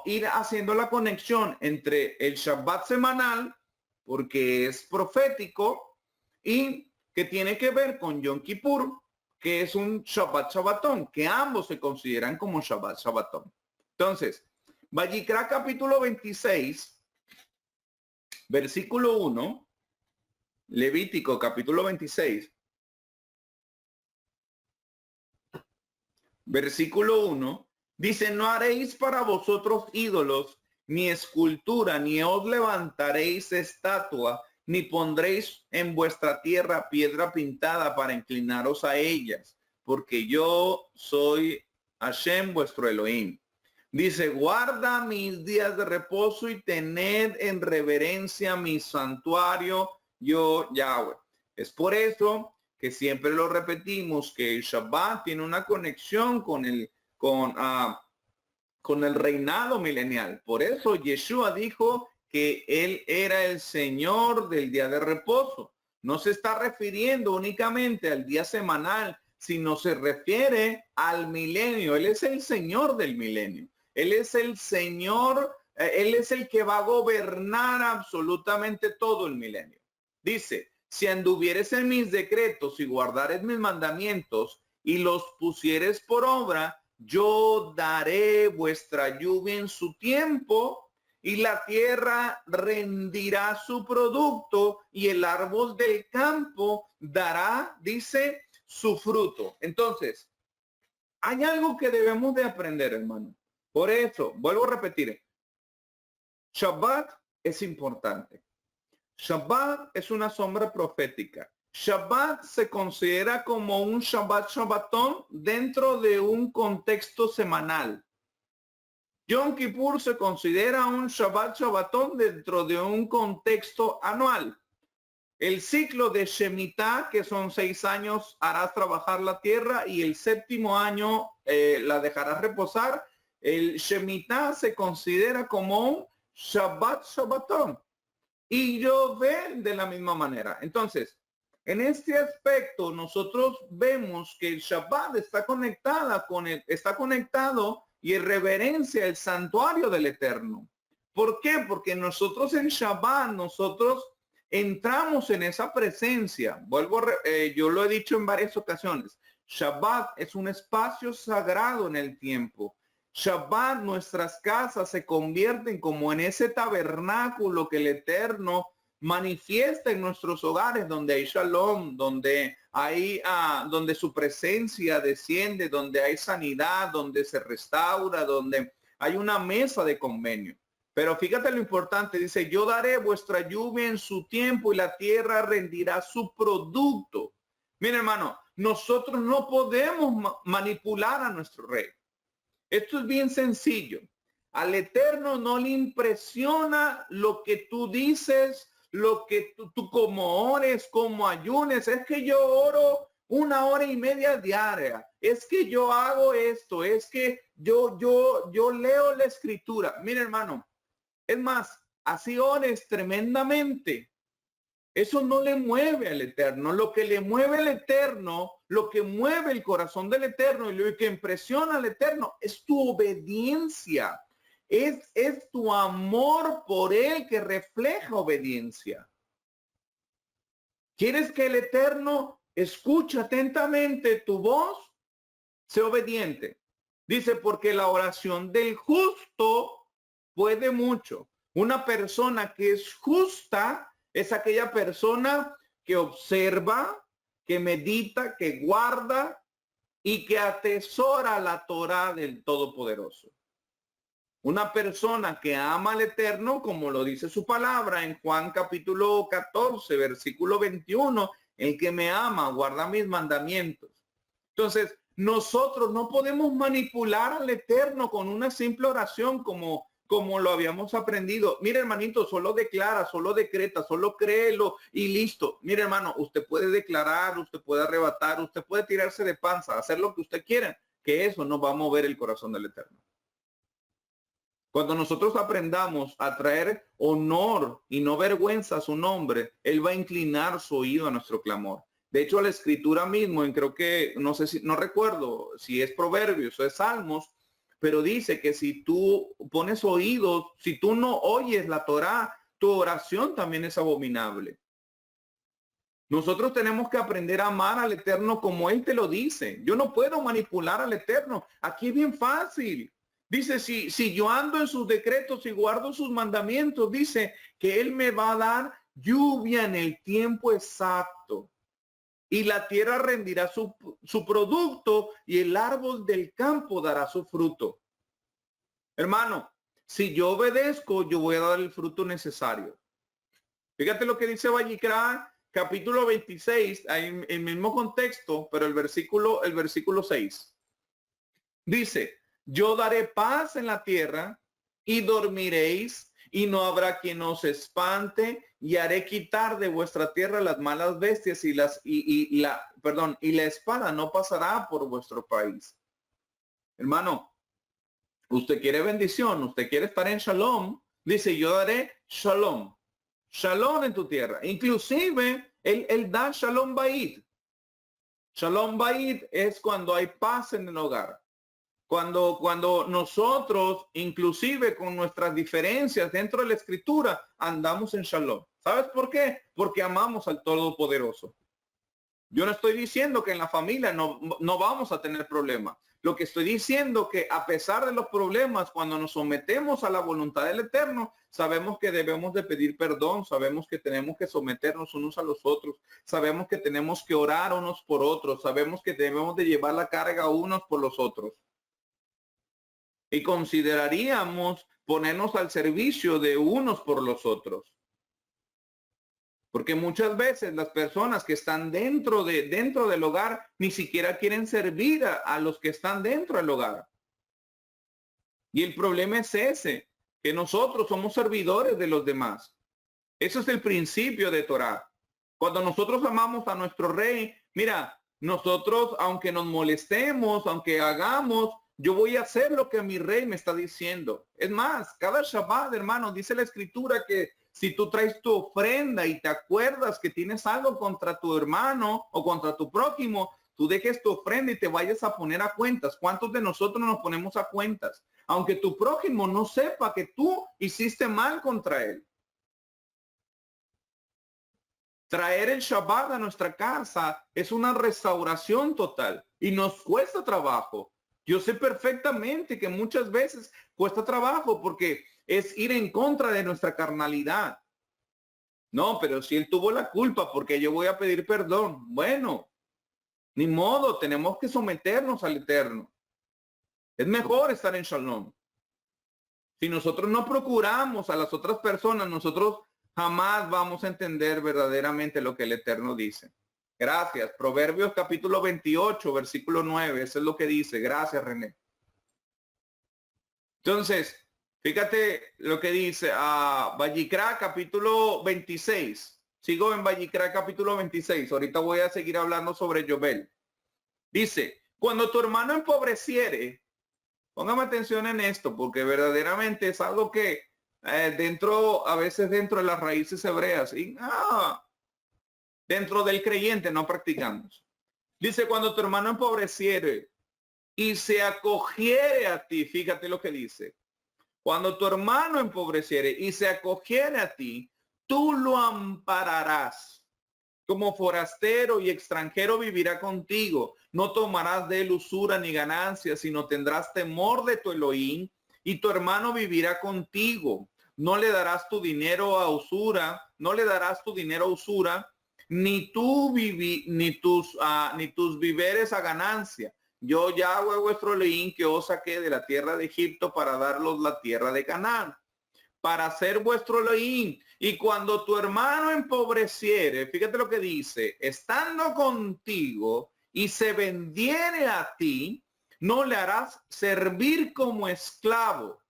ir haciendo la conexión entre el Shabbat semanal, porque es profético, y que tiene que ver con Yom Kippur, que es un Shabbat Shabbatón, que ambos se consideran como Shabbat Shabbatón. Entonces, Vayikra capítulo 26, versículo 1, Levítico capítulo 26, versículo 1, dice: no haréis para vosotros ídolos, ni escultura, ni os levantaréis estatua, ni pondréis en vuestra tierra piedra pintada para inclinaros a ellas, porque yo soy Hashem vuestro Elohim. Dice: guarda mis días de reposo y tened en reverencia mi santuario, yo Yahweh. Es por eso que siempre lo repetimos, que el Shabbat tiene una conexión con el reinado milenial. Por eso Yeshua dijo que él era el Señor del día de reposo. No se está refiriendo únicamente al día semanal, sino se refiere al milenio. Él es el Señor del milenio. Él es el Señor, él es el que va a gobernar absolutamente todo el milenio. Dice, si anduvieres en mis decretos y guardares mis mandamientos y los pusieres por obra, yo daré vuestra lluvia en su tiempo y la tierra rendirá su producto y el árbol del campo dará, dice, su fruto. Entonces, hay algo que debemos de aprender, hermano. Por eso, vuelvo a repetir, Shabbat es importante. Shabbat es una sombra profética. Shabbat se considera como un Shabbat Shabbatón dentro de un contexto semanal. Yom Kippur se considera un Shabbat Shabbatón dentro de un contexto anual. El ciclo de Shemitah, que son 6 años, harás trabajar la tierra y el 7º año la dejarás reposar. El Shemitah se considera como un Shabbat Shabbatón. Y Yovel de la misma manera. Entonces, en este aspecto, nosotros vemos que el Shabbat está conectado y en reverencia el santuario del Eterno. ¿Por qué? Porque nosotros en Shabbat, nosotros entramos en esa presencia. Yo lo he dicho en varias ocasiones. Shabbat es un espacio sagrado en el tiempo. Shabbat, nuestras casas se convierten como en ese tabernáculo que el Eterno manifiesta en nuestros hogares, donde hay shalom, donde hay, donde su presencia desciende, donde hay sanidad, donde se restaura, donde hay una mesa de convenio. Pero fíjate lo importante, dice, yo daré vuestra lluvia en su tiempo y la tierra rendirá su producto. Mira, hermano, nosotros no podemos manipular a nuestro rey. Esto es bien sencillo. Al Eterno no le impresiona lo que tú dices, lo que tú como ores, como ayunes. Es que yo oro 1 hora y media diaria. Es que yo hago esto. Es que yo leo la escritura. Mira, hermano, es más, así ores tremendamente. Eso no le mueve al Eterno. Lo que le mueve al Eterno, lo que mueve el corazón del Eterno y lo que impresiona al Eterno es tu obediencia. Es tu amor por Él que refleja obediencia. ¿Quieres que el Eterno escuche atentamente tu voz? Sé obediente. Dice, porque la oración del justo puede mucho. Una persona que es justa es aquella persona que observa, que medita, que guarda y que atesora la Torá del Todopoderoso. Una persona que ama al Eterno, como lo dice su palabra en Juan capítulo 14, versículo 21, el que me ama, guarda mis mandamientos. Entonces, nosotros no podemos manipular al Eterno con una simple oración como lo habíamos aprendido. Mire, hermanito, solo declara, solo decreta, solo créelo y listo. Mire, hermano, usted puede declarar, usted puede arrebatar, usted puede tirarse de panza, hacer lo que usted quiera, que eso no va a mover el corazón del Eterno. Cuando nosotros aprendamos a traer honor y no vergüenza a su nombre, Él va a inclinar su oído a nuestro clamor. De hecho, la escritura mismo, creo que, no recuerdo si es Proverbios o es Salmos, pero dice que si tú pones oídos, si tú no oyes la Torá, tu oración también es abominable. Nosotros tenemos que aprender a amar al Eterno como Él te lo dice. Yo no puedo manipular al Eterno. Aquí es bien fácil. Dice, si yo ando en sus decretos y guardo sus mandamientos, dice que Él me va a dar lluvia en el tiempo exacto. Y la tierra rendirá su producto y el árbol del campo dará su fruto. Hermano, si yo obedezco, yo voy a dar el fruto necesario. Fíjate lo que dice Vallicrá, capítulo 26, en el mismo contexto, pero el versículo 6. Dice, yo daré paz en la tierra y dormiréis y no habrá quien os espante y haré quitar de vuestra tierra las malas bestias y la espada no pasará por vuestro país. Hermano, usted quiere bendición, usted quiere estar en shalom, dice yo daré shalom, shalom en tu tierra. Inclusive él da shalom bait. Shalom bait es cuando hay paz en el hogar. Cuando nosotros, inclusive con nuestras diferencias dentro de la escritura, andamos en shalom. ¿Sabes por qué? Porque amamos al Todopoderoso. Yo no estoy diciendo que en la familia no vamos a tener problemas. Lo que estoy diciendo que a pesar de los problemas, cuando nos sometemos a la voluntad del Eterno, sabemos que debemos de pedir perdón, sabemos que tenemos que someternos unos a los otros, sabemos que tenemos que orar unos por otros, sabemos que debemos de llevar la carga unos por los otros. Y consideraríamos ponernos al servicio de unos por los otros. Porque muchas veces las personas que están dentro del hogar ni siquiera quieren servir a los que están dentro del hogar. Y el problema es ese, que nosotros somos servidores de los demás. Eso es el principio de Torah. Cuando nosotros amamos a nuestro rey, mira, nosotros, aunque nos molestemos, aunque hagamos, yo voy a hacer lo que mi rey me está diciendo. Es más, cada Shabbat, hermano, dice la escritura que si tú traes tu ofrenda y te acuerdas que tienes algo contra tu hermano o contra tu prójimo, tú dejes tu ofrenda y te vayas a poner a cuentas. ¿Cuántos de nosotros nos ponemos a cuentas? Aunque tu prójimo no sepa que tú hiciste mal contra él. Traer el Shabbat a nuestra casa es una restauración total y nos cuesta trabajo. Yo sé perfectamente que muchas veces cuesta trabajo porque es ir en contra de nuestra carnalidad. No, pero si él tuvo la culpa, porque yo voy a pedir perdón. Bueno, ni modo, tenemos que someternos al Eterno. Es mejor estar en Shalom. Si nosotros no procuramos a las otras personas, nosotros jamás vamos a entender verdaderamente lo que el Eterno dice. Gracias. Proverbios capítulo 28, versículo 9. Eso es lo que dice. Gracias, René. Entonces, fíjate lo que dice Vayikra capítulo 26. Sigo en Vayikra capítulo 26. Ahorita voy a seguir hablando sobre Yobel. Dice, cuando tu hermano empobreciere, póngame atención en esto, porque verdaderamente es algo que a veces dentro de las raíces hebreas y dentro del creyente no practicamos. Dice, cuando tu hermano empobreciere y se acogiere a ti, fíjate lo que dice. Cuando tu hermano empobreciere y se acogiere a ti, tú lo ampararás. Como forastero y extranjero vivirá contigo. No tomarás de él usura ni ganancia, sino tendrás temor de tu Elohim y tu hermano vivirá contigo. No le darás tu dinero a usura, no le darás tu dinero a usura, ni tus víveres a ganancia. Yo Yahweh vuestro Elohim que os saqué de la tierra de Egipto para daros la tierra de Canaán, para ser vuestro Elohim. Y cuando tu hermano empobreciere, fíjate lo que dice, estando contigo y se vendiere a ti, no le harás servir como esclavo,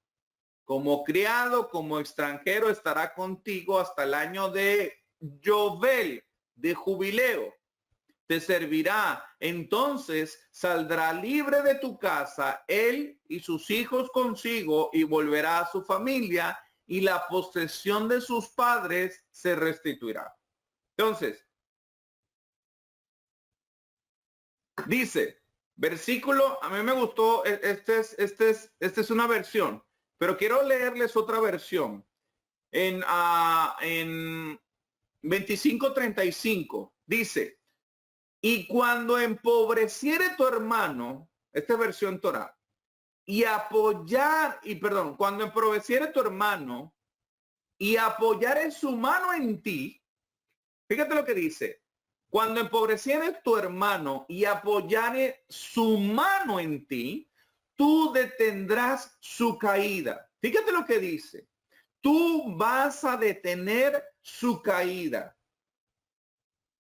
como criado, como extranjero estará contigo hasta el año de Yobel, de jubileo. Te servirá, entonces saldrá libre de tu casa, él y sus hijos consigo, y volverá a su familia, y la posesión de sus padres se restituirá. Entonces, dice, versículo, a mí me gustó, este es una versión, pero quiero leerles otra versión. En 25:35 dice, y cuando empobreciere tu hermano, esta es versión Torah, cuando empobreciere tu hermano y apoyare su mano en ti, fíjate lo que dice, cuando empobreciere tu hermano y apoyare su mano en ti, tú detendrás su caída. Fíjate lo que dice, tú vas a detener su caída.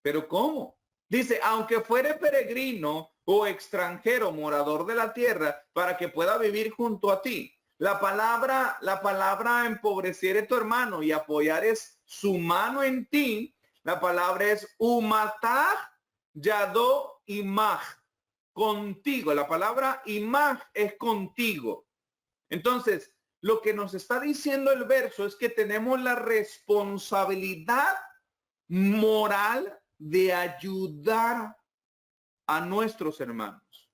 ¿Pero cómo? Dice, aunque fuere peregrino o extranjero, morador de la tierra, para que pueda vivir junto a ti. La palabra empobreciere tu hermano y apoyar es su mano en ti. La palabra es umatah, yado, imaj, contigo. La palabra imaj es contigo. Entonces, lo que nos está diciendo el verso es que tenemos la responsabilidad moral de ayudar a nuestros hermanos.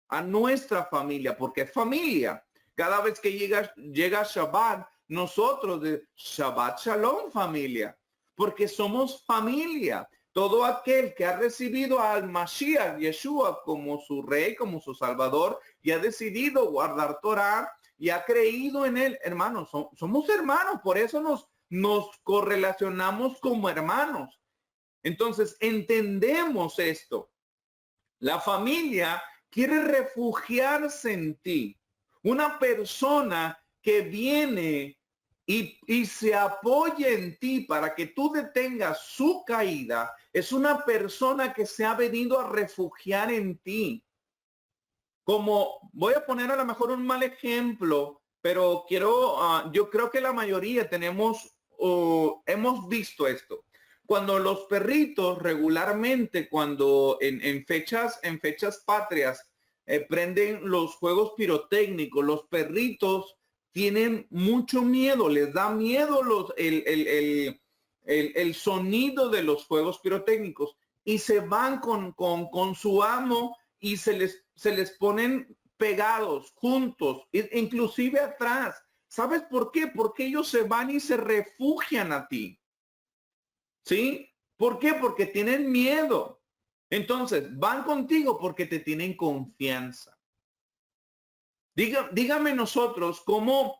a nuestra familia, porque es familia. Cada vez que llega Shabbat, nosotros de Shabbat Shalom familia, porque somos familia. Todo aquel que ha recibido al Mashiach, Yeshua, como su rey, como su salvador, y ha decidido guardar Torah y ha creído en él, hermanos, somos hermanos, por eso nos correlacionamos como hermanos. Entonces, entendemos esto. La familia quiere refugiarse en ti. Una persona que viene y se apoya en ti para que tú detengas su caída, es una persona que se ha venido a refugiar en ti. Como voy a poner a lo mejor un mal ejemplo, pero yo creo que la mayoría hemos visto esto. Cuando los perritos regularmente, cuando en fechas patrias, prenden los juegos pirotécnicos, los perritos tienen mucho miedo, les da miedo el sonido de los fuegos pirotécnicos y se van con su amo y se les ponen pegados, juntos, inclusive atrás. ¿Sabes por qué? Porque ellos se van y se refugian a ti. ¿Sí? ¿Por qué? Porque tienen miedo. Entonces, van contigo porque te tienen confianza. Dígame nosotros cómo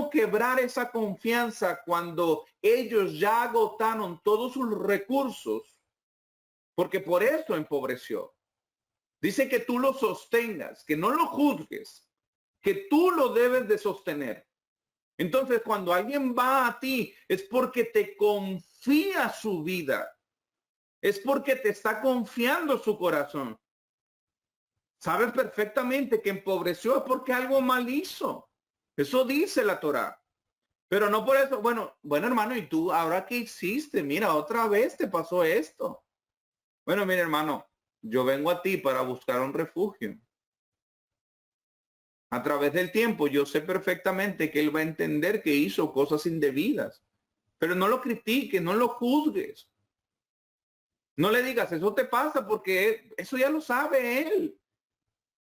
quebrar esa confianza cuando ellos ya agotaron todos sus recursos, porque por eso empobreció. Dice que tú lo sostengas, que no lo juzgues, que tú lo debes de sostener. Entonces, cuando alguien va a ti, es porque te confía su vida. Es porque te está confiando su corazón. Sabes perfectamente que empobreció es porque algo mal hizo. Eso dice la Torá. Pero no por eso, bueno, hermano, ¿y tú ahora qué hiciste? Mira, otra vez te pasó esto. Bueno, mira, hermano, yo vengo a ti para buscar un refugio. A través del tiempo, yo sé perfectamente que él va a entender que hizo cosas indebidas. Pero no lo critiques, no lo juzgues. No le digas, eso te pasa porque eso ya lo sabe él.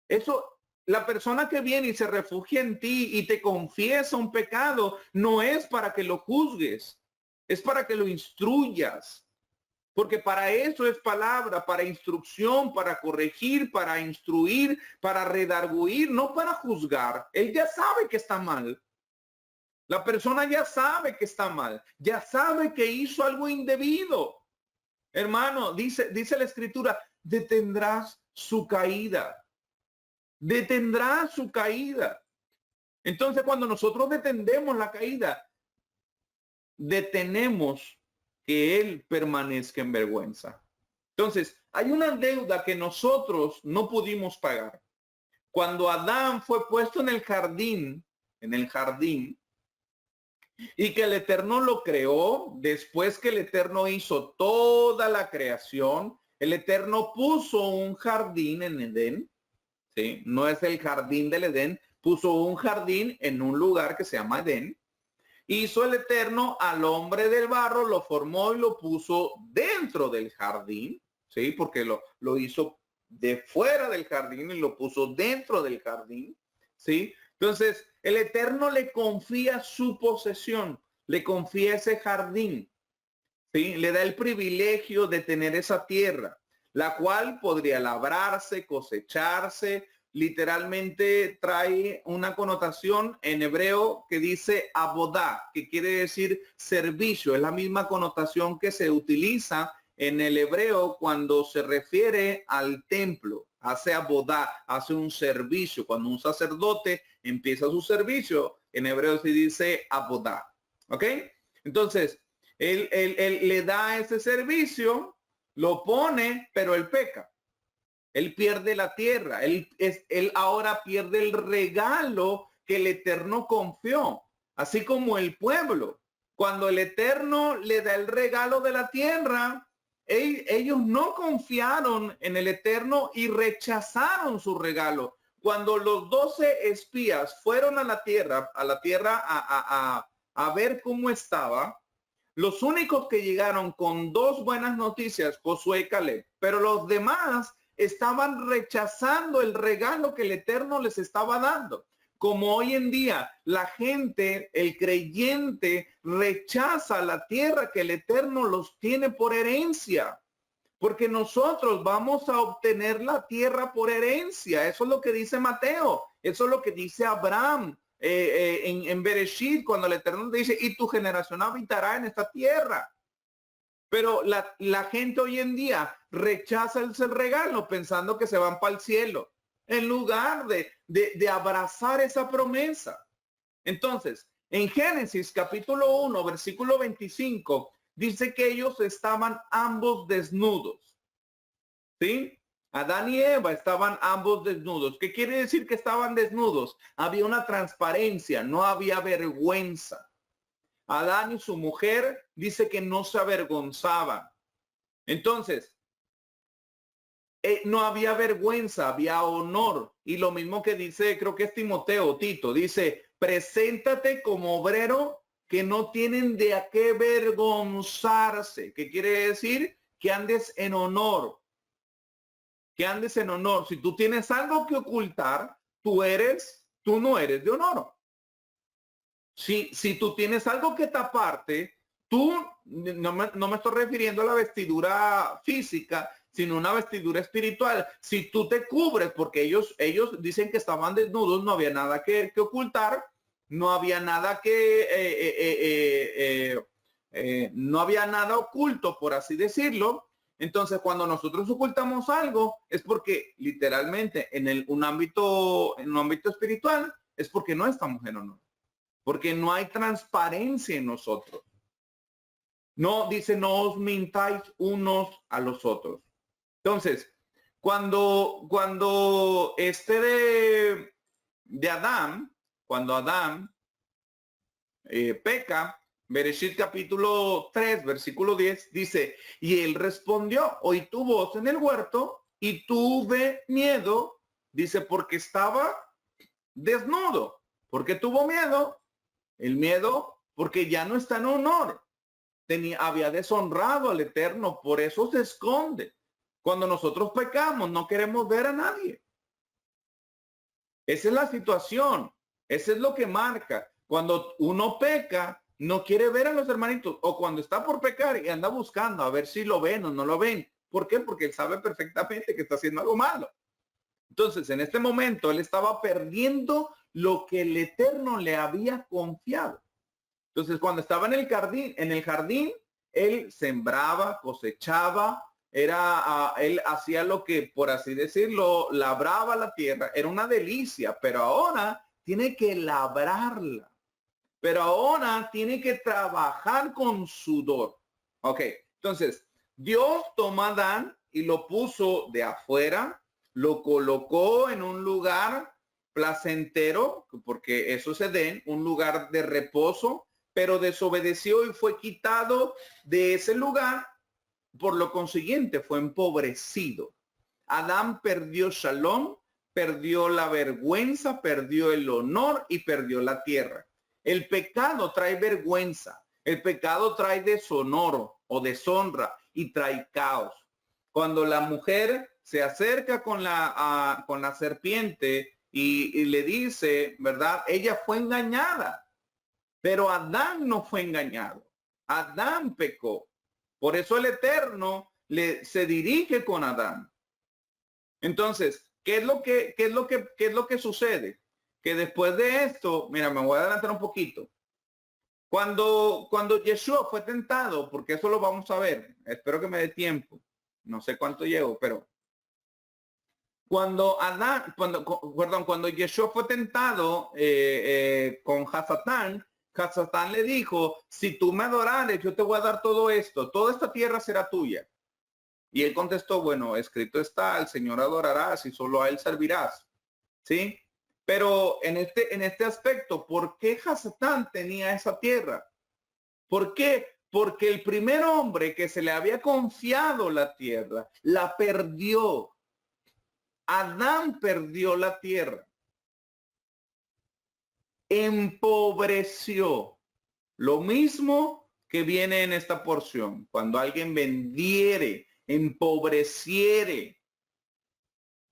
Eso, la persona que viene y se refugia en ti y te confiesa un pecado, no es para que lo juzgues, es para que lo instruyas. Porque para eso es palabra, para instrucción, para corregir, para instruir, para redarguir, no para juzgar. Él ya sabe que está mal. La persona ya sabe que está mal, ya sabe que hizo algo indebido. Hermano, dice la escritura, detendrás su caída. Detendrá su caída. Entonces, cuando nosotros detendemos la caída, detenemos que él permanezca en vergüenza. Entonces, hay una deuda que nosotros no pudimos pagar. Cuando Adán fue puesto en el jardín, y que el Eterno lo creó, después que el Eterno hizo toda la creación, el Eterno puso un jardín en Edén, ¿sí? No es el jardín del Edén, puso un jardín en un lugar que se llama Edén. Hizo el Eterno al hombre del barro, lo formó y lo puso dentro del jardín, ¿sí? Porque lo hizo de fuera del jardín y lo puso dentro del jardín, ¿sí? Entonces, el Eterno le confía su posesión, le confía ese jardín, ¿sí? Le da el privilegio de tener esa tierra, la cual podría labrarse, cosecharse. Literalmente trae una connotación en hebreo que dice abodá, que quiere decir servicio. Es la misma connotación que se utiliza en el hebreo cuando se refiere al templo. Hace abodá, hace un servicio. Cuando un sacerdote empieza su servicio, en hebreo se dice abodá. ¿Ok? Entonces, él le da ese servicio, lo pone, pero él peca. Él pierde la tierra. Él ahora pierde el regalo que el Eterno confió. Así como el pueblo. Cuando el Eterno le da el regalo de la tierra, ellos no confiaron en el Eterno y rechazaron su regalo. Cuando los 12 espías fueron a la tierra a ver cómo estaba, los únicos que llegaron con 2 buenas noticias, Josué y Caleb, pero los demás estaban rechazando el regalo que el Eterno les estaba dando. Como hoy en día la gente, el creyente, rechaza la tierra que el Eterno los tiene por herencia. Porque nosotros vamos a obtener la tierra por herencia. Eso es lo que dice Mateo. Eso es lo que dice Abraham en Bereshit, cuando el Eterno dice, y tu generación habitará en esta tierra. Pero la gente hoy en día rechaza el regalo pensando que se van para el cielo, en lugar de abrazar esa promesa. Entonces, en Génesis capítulo 1, versículo 25, dice que ellos estaban ambos desnudos. ¿Sí? Adán y Eva estaban ambos desnudos. ¿Qué quiere decir que estaban desnudos? Había una transparencia, no había vergüenza. Adán y su mujer dice que no se avergonzaban. Entonces, no había vergüenza, había honor. Y lo mismo que dice, creo que es Timoteo, Tito, dice, preséntate como obrero que no tienen de a qué vergonzarse. ¿Qué quiere decir? Que andes en honor. Que andes en honor. Si tú tienes algo que ocultar, tú no eres de honor. Si tú tienes algo que taparte, tú, no me estoy refiriendo a la vestidura física, sino una vestidura espiritual. Si tú te cubres, porque ellos dicen que estaban desnudos, no había nada que ocultar, no había nada no había nada oculto, por así decirlo. Entonces, cuando nosotros ocultamos algo, es porque literalmente en un ámbito espiritual, es porque no estamos en honor. Porque no hay transparencia en nosotros. No, dice, no os mintáis unos a los otros. Entonces, cuando de Adán, cuando Adán peca, Bereshit capítulo 3, versículo 10, dice, y él respondió, oí tu voz en el huerto y tuve miedo, dice, porque estaba desnudo. ¿Por qué tuvo miedo? El miedo, porque ya no está en honor. Había deshonrado al Eterno, por eso se esconde. Cuando nosotros pecamos, no queremos ver a nadie. Esa es la situación. Eso es lo que marca. Cuando uno peca, no quiere ver a los hermanitos. O cuando está por pecar y anda buscando a ver si lo ven o no lo ven. ¿Por qué? Porque él sabe perfectamente que está haciendo algo malo. Entonces, en este momento, él estaba perdiendo lo que el Eterno le había confiado. Entonces, cuando estaba en el jardín, él sembraba, cosechaba, él hacía lo que, por así decirlo, labraba la tierra. Era una delicia, pero ahora tiene que labrarla. Pero ahora tiene que trabajar con sudor. Ok, entonces, Dios tomó a Adán y lo puso de afuera, lo colocó en un lugar placentero, porque eso es Edén, un lugar de reposo, pero desobedeció y fue quitado de ese lugar, por lo consiguiente fue empobrecido. Adán perdió Shalom, perdió la vergüenza, perdió el honor y perdió la tierra. El pecado trae vergüenza, el pecado trae deshonor o deshonra y trae caos. Cuando la mujer se acerca con la serpiente y le dice, ¿verdad? Ella fue engañada. Pero Adán no fue engañado. Adán pecó. Por eso el Eterno se dirige con Adán. Entonces, ¿qué es lo que sucede? Que después de esto, mira, me voy a adelantar un poquito. Cuando Yeshua fue tentado, porque eso lo vamos a ver, espero que me dé tiempo. No sé cuánto llevo, pero cuando Yeshua fue tentado con Hasatán, Hasatán le dijo, si tú me adorares, yo te voy a dar todo esto, toda esta tierra será tuya. Y él contestó, bueno, escrito está, al Señor adorarás y solo a él servirás. ¿Sí? Pero en este aspecto, ¿por qué Hasatán tenía esa tierra? ¿Por qué? Porque el primer hombre que se le había confiado la tierra, la perdió. Adán perdió la tierra. Empobreció. Lo mismo que viene en esta porción. Cuando alguien vendiere, empobreciere.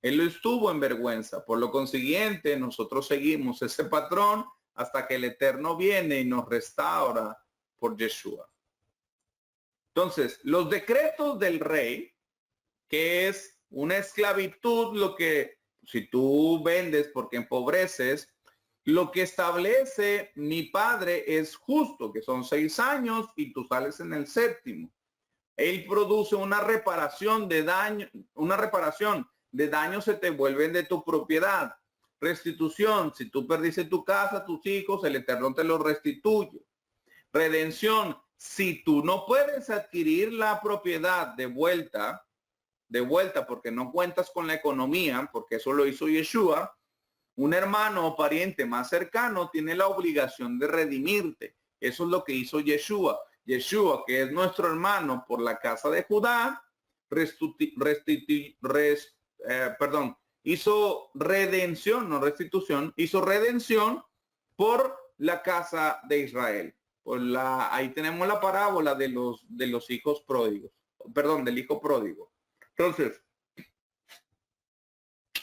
Él lo estuvo en vergüenza. Por lo consiguiente, nosotros seguimos ese patrón hasta que el Eterno viene y nos restaura por Yeshua. Entonces, los decretos del rey, que es una esclavitud, lo que si tú vendes porque empobreces, lo que establece mi padre es justo, que son 6 años y tú sales en el 7º. Él produce una reparación de daño, se te vuelven de tu propiedad. Restitución, si tú perdiste tu casa, tus hijos, el Eterno te lo restituye. Redención, si tú no puedes adquirir la propiedad de vuelta porque no cuentas con la economía, porque eso lo hizo Yeshua, un hermano o pariente más cercano tiene la obligación de redimirte. Eso es lo que hizo Yeshua. Yeshua, que es nuestro hermano por la casa de Judá, hizo redención, no restitución, hizo redención por la casa de Israel. Ahí tenemos la parábola de los hijos pródigos, del hijo pródigo. Entonces,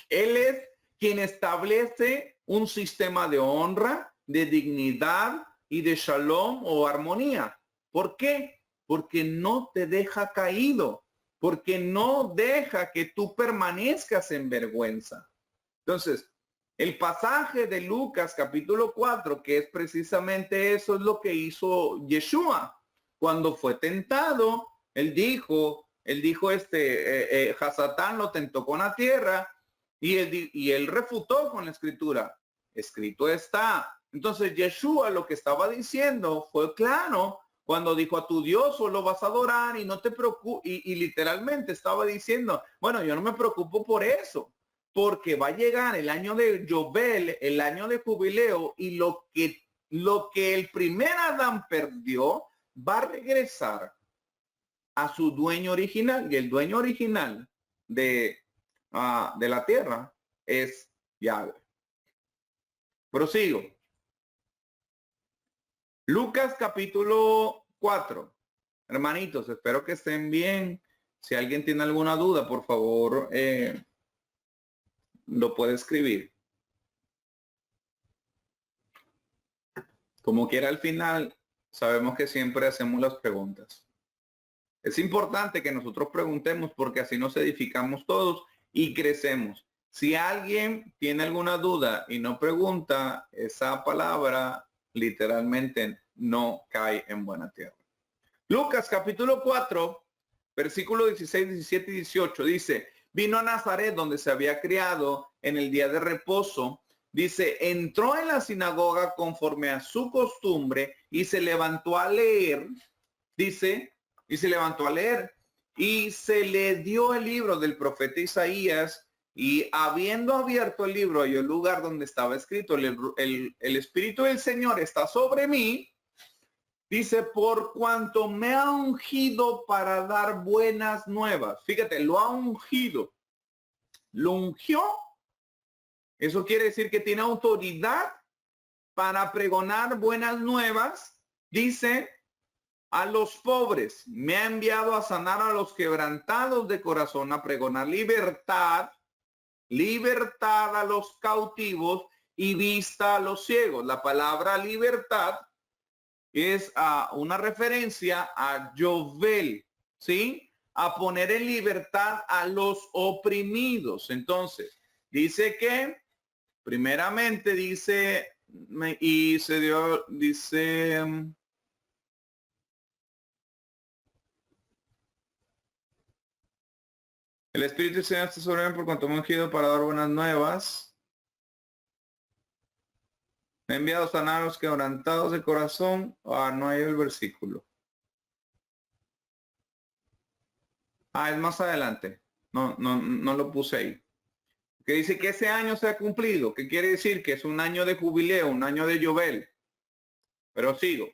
él es quien establece un sistema de honra, de dignidad y de shalom o armonía. ¿Por qué? Porque no te deja caído, porque no deja que tú permanezcas en vergüenza. Entonces, el pasaje de Lucas capítulo 4, que es precisamente eso, es lo que hizo Yeshua. Cuando fue tentado, él dijo, Hasatán lo tentó con la tierra y él refutó con la escritura. Escrito está. Entonces Yeshua lo que estaba diciendo fue claro cuando dijo a tu Dios solo vas a adorar y no te preocupes. Y literalmente estaba diciendo, bueno, yo no me preocupo por eso, porque va a llegar el año de Yobel, el año de jubileo, y lo que el primer Adán perdió va a regresar a su dueño original, y el dueño original de la tierra es Yahweh. Prosigo. Lucas capítulo 4. Hermanitos, espero que estén bien. Si alguien tiene alguna duda, por favor, lo puede escribir. Como quiera, al final, sabemos que siempre hacemos las preguntas. Es importante que nosotros preguntemos porque así nos edificamos todos y crecemos. Si alguien tiene alguna duda y no pregunta, esa palabra literalmente no cae en buena tierra. Lucas capítulo 4, versículo 16, 17 y 18 dice, vino a Nazaret donde se había criado en el día de reposo. Dice, entró en la sinagoga conforme a su costumbre y se levantó a leer. Dice, y se levantó a leer y se le dio el libro del profeta Isaías y habiendo abierto el libro halló el lugar donde estaba escrito, el Espíritu del Señor está sobre mí. Dice, por cuanto me ha ungido para dar buenas nuevas. Fíjate, lo ha ungido. Lo ungió. Eso quiere decir que tiene autoridad para pregonar buenas nuevas. Dice, a los pobres, me ha enviado a sanar a los quebrantados de corazón, a pregonar libertad a los cautivos y vista a los ciegos. La palabra libertad es una referencia a Yobel, ¿sí? A poner en libertad a los oprimidos. Entonces, dice que, primeramente dice, y se dio, dice... El Espíritu del Señor está sobre mí por cuanto me ha ungido para dar buenas nuevas. Me ha enviado a sanar a los quebrantados de corazón. No hay el versículo. Es más adelante. No lo puse ahí. Que dice que ese año se ha cumplido. ¿Qué quiere decir? Que es un año de jubileo, un año de Yobel. Pero sigo.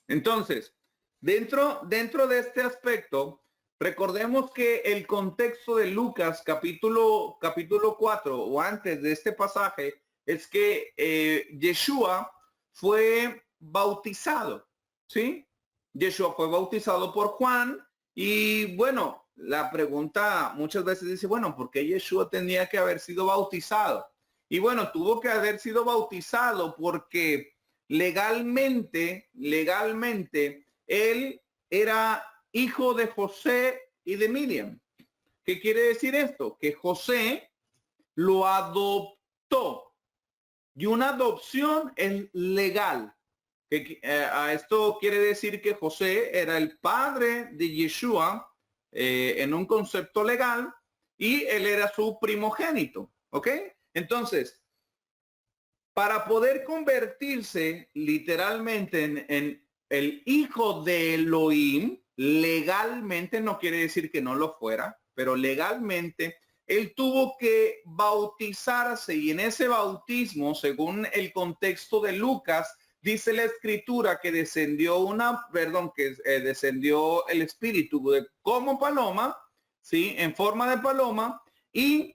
Entonces, dentro de este aspecto, recordemos que el contexto de Lucas capítulo 4 o antes de este pasaje es que Yeshua fue bautizado, ¿sí? Yeshua fue bautizado por Juan y bueno, la pregunta muchas veces dice, bueno, ¿por qué Yeshua tenía que haber sido bautizado? Y bueno, tuvo que haber sido bautizado porque legalmente, él era hijo de José y de Miriam. ¿Qué quiere decir esto? Que José lo adoptó y una adopción es legal. A esto quiere decir que José era el padre de Yeshua en un concepto legal y él era su primogénito. ¿Ok? Entonces, para poder convertirse literalmente en el hijo de Elohim, legalmente, no quiere decir que no lo fuera, pero legalmente él tuvo que bautizarse y en ese bautismo, según el contexto de Lucas, dice la escritura que descendió descendió el espíritu como paloma, ¿sí? En forma de paloma y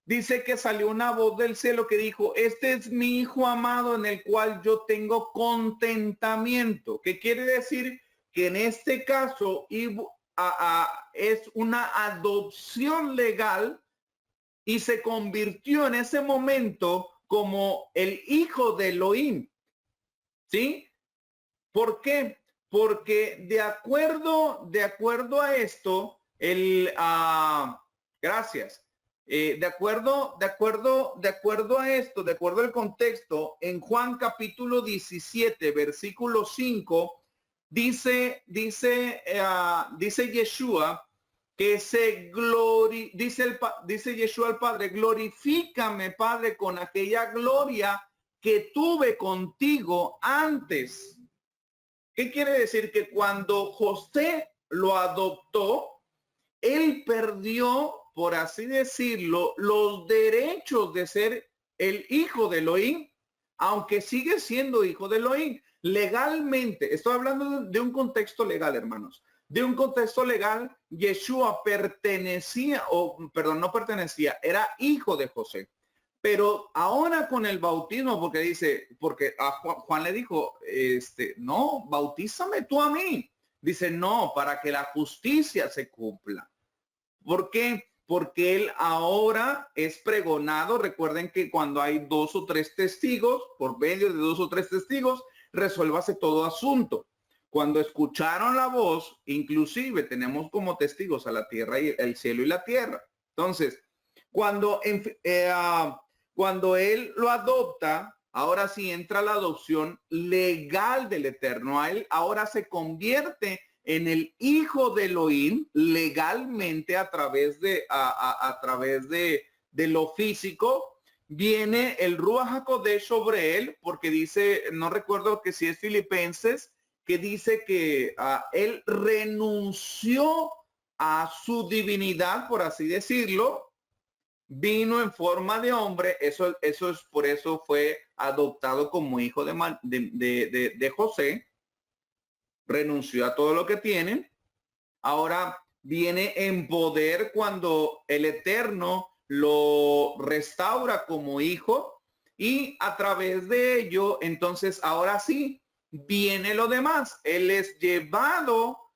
dice que salió una voz del cielo que dijo, este es mi hijo amado en el cual yo tengo contentamiento. ¿Qué quiere decir? Que en este caso es una adopción legal y se convirtió en ese momento como el hijo de Elohim. ¿Sí? ¿Por qué? Porque de acuerdo a esto, gracias. De acuerdo a esto, de acuerdo al contexto, en Juan capítulo 17, versículo 5, dice Yeshua que dice Yeshua al Padre, glorifícame, Padre, con aquella gloria que tuve contigo antes. ¿Qué quiere decir? Que cuando José lo adoptó, él perdió, por así decirlo, los derechos de ser el hijo de Elohim, aunque sigue siendo hijo de Elohim. Legalmente, estoy hablando de un contexto legal, hermanos. De un contexto legal, Yeshua no pertenecía, era hijo de José. Pero ahora con el bautismo, porque a Juan le dijo, no, bautízame tú a mí. Dice, no, para que la justicia se cumpla. ¿Por qué? Porque él ahora es pregonado. Recuerden que cuando hay 2 o 3 testigos, por medio de 2 o 3 testigos, resuélvase todo asunto. Cuando escucharon la voz, inclusive tenemos como testigos a la tierra y el cielo y la tierra. Entonces, cuando él lo adopta, ahora sí entra la adopción legal del Eterno. A él ahora se convierte en el hijo de Elohim legalmente a través de lo físico. Viene el Ruach HaKodesh sobre él, porque dice, no recuerdo que si es Filipenses, que dice que él renunció a su divinidad, por así decirlo, vino en forma de hombre, eso es por eso fue adoptado como hijo de José, renunció a todo lo que tienen, ahora viene en poder cuando el Eterno lo restaura como hijo y a través de ello, entonces ahora sí, viene lo demás. Él es llevado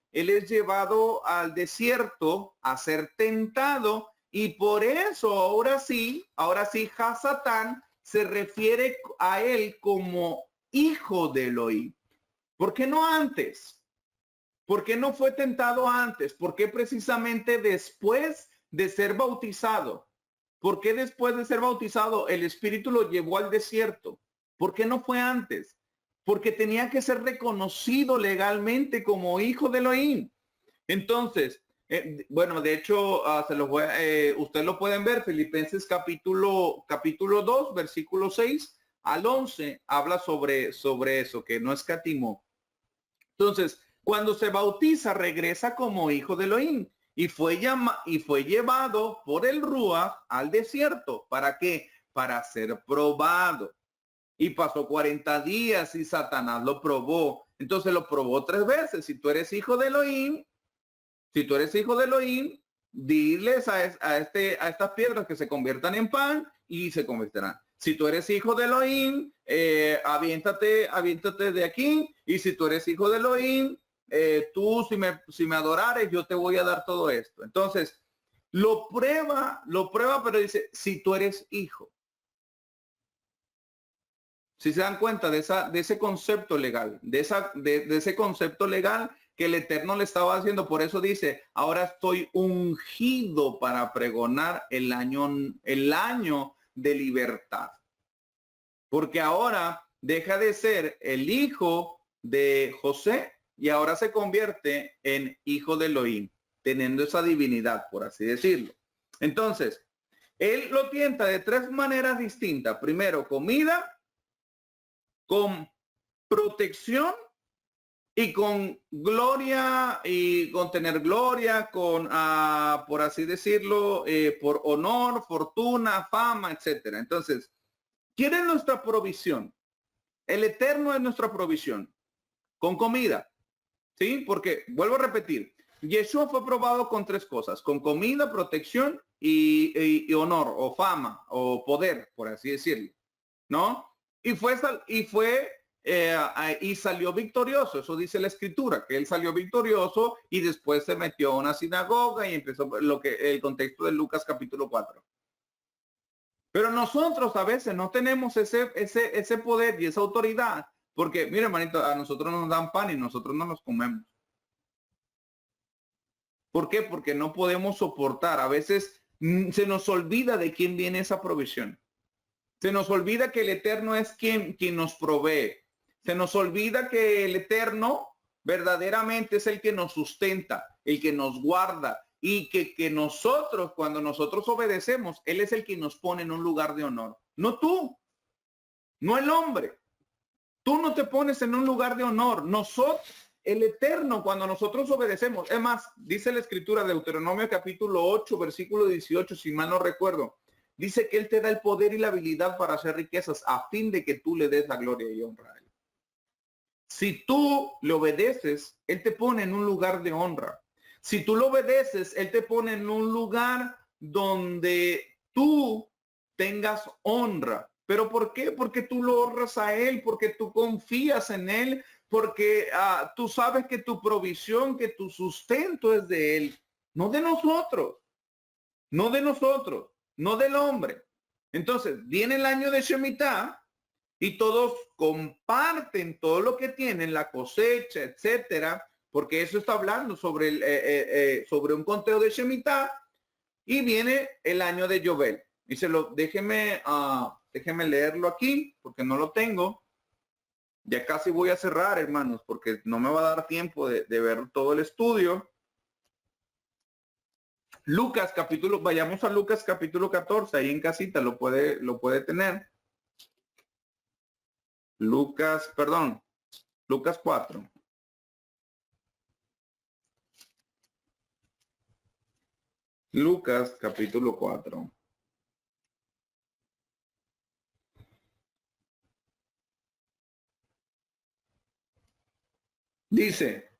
al desierto a ser tentado y por eso ahora sí, Hasatán se refiere a él como hijo de Elohim. ¿Por qué no antes? ¿Por qué no fue tentado antes? ¿Por qué precisamente después de ser bautizado? ¿Por qué después de ser bautizado el Espíritu lo llevó al desierto? ¿Por qué no fue antes? Porque tenía que ser reconocido legalmente como hijo de Elohim. Entonces, bueno, de hecho, ustedes lo pueden ver, Filipenses capítulo 2, versículo 6 al 11, habla sobre eso, que no escatimó. Entonces, cuando se bautiza, regresa como hijo de Elohim y fue llevado por el Ruach al desierto. ¿Para qué? Para ser probado. Y pasó 40 días y Satanás lo probó. Entonces lo probó 3 veces. Si tú eres hijo de Elohim, diles a estas piedras que se conviertan en pan y se convertirán. Si tú eres hijo de Elohim, aviéntate de aquí. Y si tú eres hijo de Elohim, tú si me adorares, yo te voy a dar todo esto. Entonces, lo prueba, pero dice, si tú eres hijo. Si se dan cuenta de ese concepto legal, de ese concepto legal que el Eterno le estaba haciendo, por eso dice, ahora estoy ungido para pregonar el año de libertad. Porque ahora deja de ser el hijo de José y ahora se convierte en hijo de Elohim, teniendo esa divinidad, por así decirlo. Entonces, él lo tienta de tres maneras distintas. Primero, comida, con protección y con gloria y con tener gloria, con, por así decirlo, por honor, fortuna, fama, etcétera. Entonces, ¿quién es nuestra provisión? El Eterno es nuestra provisión. Con comida, ¿sí? Porque, vuelvo a repetir, Yeshua fue probado con tres cosas, con comida, protección y honor, o fama, o poder, por así decirlo, ¿no? Y salió victorioso. Eso dice la escritura, que él salió victorioso y después se metió a una sinagoga y empezó el contexto de Lucas capítulo 4. Pero nosotros a veces no tenemos ese poder y esa autoridad, porque mire, hermanito, a nosotros nos dan pan y nosotros no los comemos. ¿Por qué? Porque no podemos soportar. A veces se nos olvida de quién viene esa provisión. Se nos olvida que el Eterno es quien nos provee. Se nos olvida que el Eterno verdaderamente es el que nos sustenta, el que nos guarda y que nosotros, cuando nosotros obedecemos, Él es el que nos pone en un lugar de honor. No tú, no el hombre. Tú no te pones en un lugar de honor. Nosotros, el Eterno, cuando nosotros obedecemos. Es más, dice la escritura de Deuteronomio capítulo 8, versículo 18, si mal no recuerdo. Dice que Él te da el poder y la habilidad para hacer riquezas a fin de que tú le des la gloria y honra a Él. Si tú le obedeces, Él te pone en un lugar de honra. Si tú lo obedeces, Él te pone en un lugar donde tú tengas honra. ¿Pero por qué? Porque tú lo honras a Él, porque tú confías en Él, porque tú sabes que tu provisión, que tu sustento es de Él, no de nosotros, no de nosotros, no del hombre. Entonces, viene el año de Shemitah y todos comparten todo lo que tienen, la cosecha, etcétera, porque eso está hablando sobre sobre un conteo de Shemitah, y viene el año de Yobel. Y déjeme leerlo aquí, porque no lo tengo. Ya casi voy a cerrar, hermanos, porque no me va a dar tiempo de ver todo el estudio. Lucas capítulo, vayamos a Lucas capítulo 14, ahí en casita lo puede tener. Lucas 4. Lucas capítulo 4. Dice,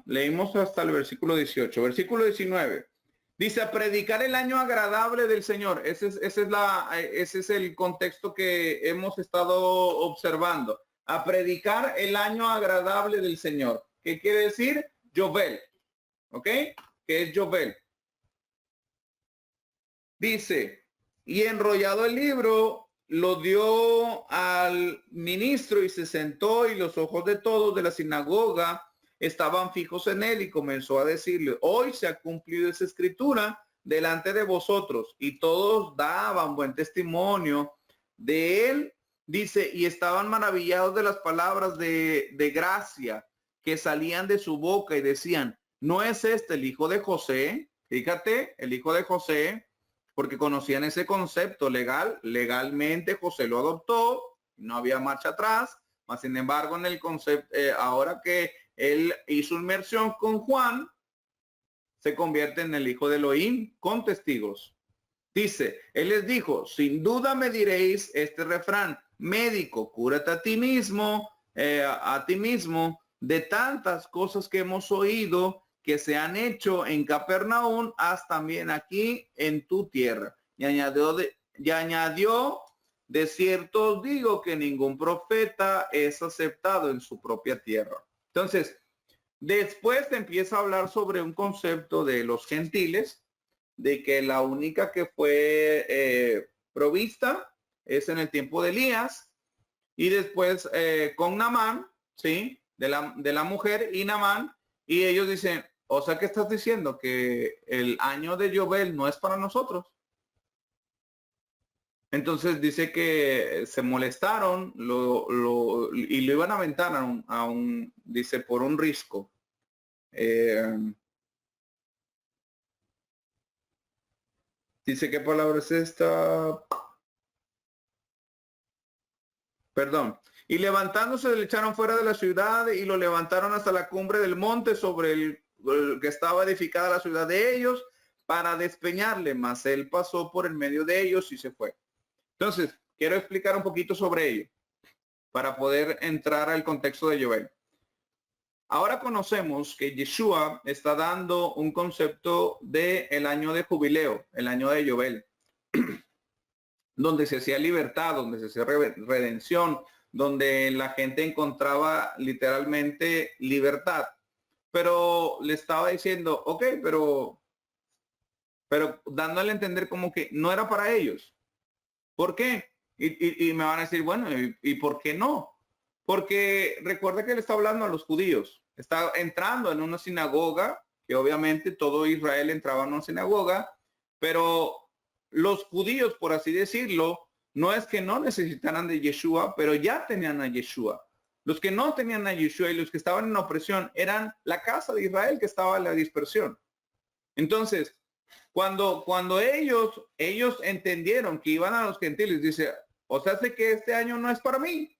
leímos hasta el versículo 18, versículo 19. Dice, a predicar el año agradable del Señor. Ese es el contexto que hemos estado observando. A predicar el año agradable del Señor. ¿Qué quiere decir? Yobel. ¿Ok? ¿Qué es Yobel? Dice, y enrollado el libro, lo dio al ministro y se sentó, y los ojos de todos de la sinagoga estaban fijos en él, y comenzó a decirle, hoy se ha cumplido esa escritura delante de vosotros. Y todos daban buen testimonio de él. Dice, y estaban maravillados de las palabras de gracia que salían de su boca, y decían, ¿no es este el hijo de José? Fíjate, el hijo de José, porque conocían ese concepto legalmente José lo adoptó, no había marcha atrás, mas sin embargo en el concepto, ahora que él hizo inmersión con Juan, se convierte en el hijo de Elohim con testigos. Dice, él les dijo, sin duda me diréis este refrán, médico, cúrate a ti mismo, de tantas cosas que hemos oído que se han hecho en Capernaum, haz también aquí en tu tierra. Y añadió, de cierto os digo que ningún profeta es aceptado en su propia tierra. Entonces, Después empieza a hablar sobre un concepto de los gentiles, de que la única que fue provista es en el tiempo de Elías, y después con Naamán, ¿sí? De la mujer y Naamán, y ellos dicen, o sea, que estás diciendo que el año de Yobel no es para nosotros. Entonces dice que se molestaron y lo iban a aventar dice, por un risco. Dice, ¿qué palabra es esta? Perdón. Y levantándose le echaron fuera de la ciudad y lo levantaron hasta la cumbre del monte sobre el que estaba edificada la ciudad de ellos para despeñarle, mas él pasó por el medio de ellos y se fue. Entonces, quiero explicar un poquito sobre ello para poder entrar al contexto de Joel. Ahora conocemos que Yeshua está dando un concepto de el año de jubileo, el año de Joel, donde se hacía libertad, donde se hacía redención, donde la gente encontraba literalmente libertad. Pero le estaba diciendo, ok, pero dándole a entender como que no era para ellos. ¿Por qué? Y me van a decir, bueno, ¿y por qué no? Porque recuerda que le está hablando a los judíos. Está entrando en una sinagoga, que obviamente todo Israel entraba en una sinagoga, pero los judíos, por así decirlo, no es que no necesitaran de Yeshua, pero ya tenían a Yeshua. Los que no tenían a Yeshua y los que estaban en opresión eran la casa de Israel que estaba en la dispersión. Entonces, cuando ellos entendieron que iban a los gentiles, dice, o sea, sé que este año no es para mí.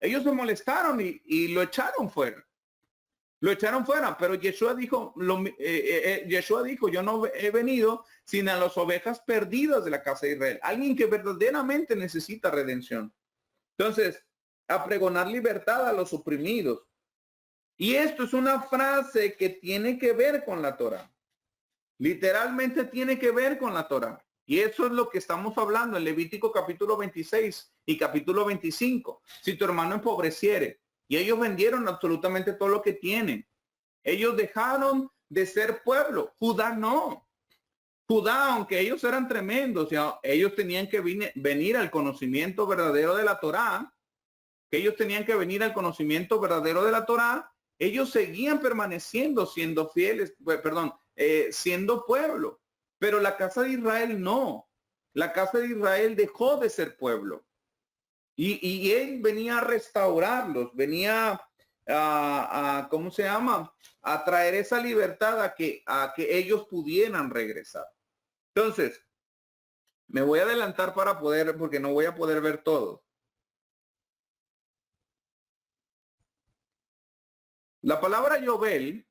Ellos se molestaron y lo echaron fuera. Lo echaron fuera, pero Yeshua dijo, Yeshua dijo, yo no he venido sino a las ovejas perdidas de la casa de Israel. Alguien que verdaderamente necesita redención. Entonces, a pregonar libertad a los oprimidos. Y esto es una frase que tiene que ver con la Torah. Literalmente tiene que ver con la Torah. Y eso es lo que estamos hablando en Levítico capítulo 26 y capítulo 25. Si tu hermano empobreciere, y ellos vendieron absolutamente todo lo que tienen. Ellos dejaron de ser pueblo. Judá no. Judá, aunque ellos eran tremendos, ellos tenían que venir al conocimiento verdadero de la Torá, que ellos tenían que venir al conocimiento verdadero de la Torá, ellos seguían permaneciendo siendo fieles, siendo pueblo. Pero la casa de Israel no. La casa de Israel dejó de ser pueblo. Y él venía a restaurarlos, venía ¿cómo se llama? A traer esa libertad a que ellos pudieran regresar. Entonces, me voy a adelantar para poder, porque no voy a poder ver todo. La palabra Yobel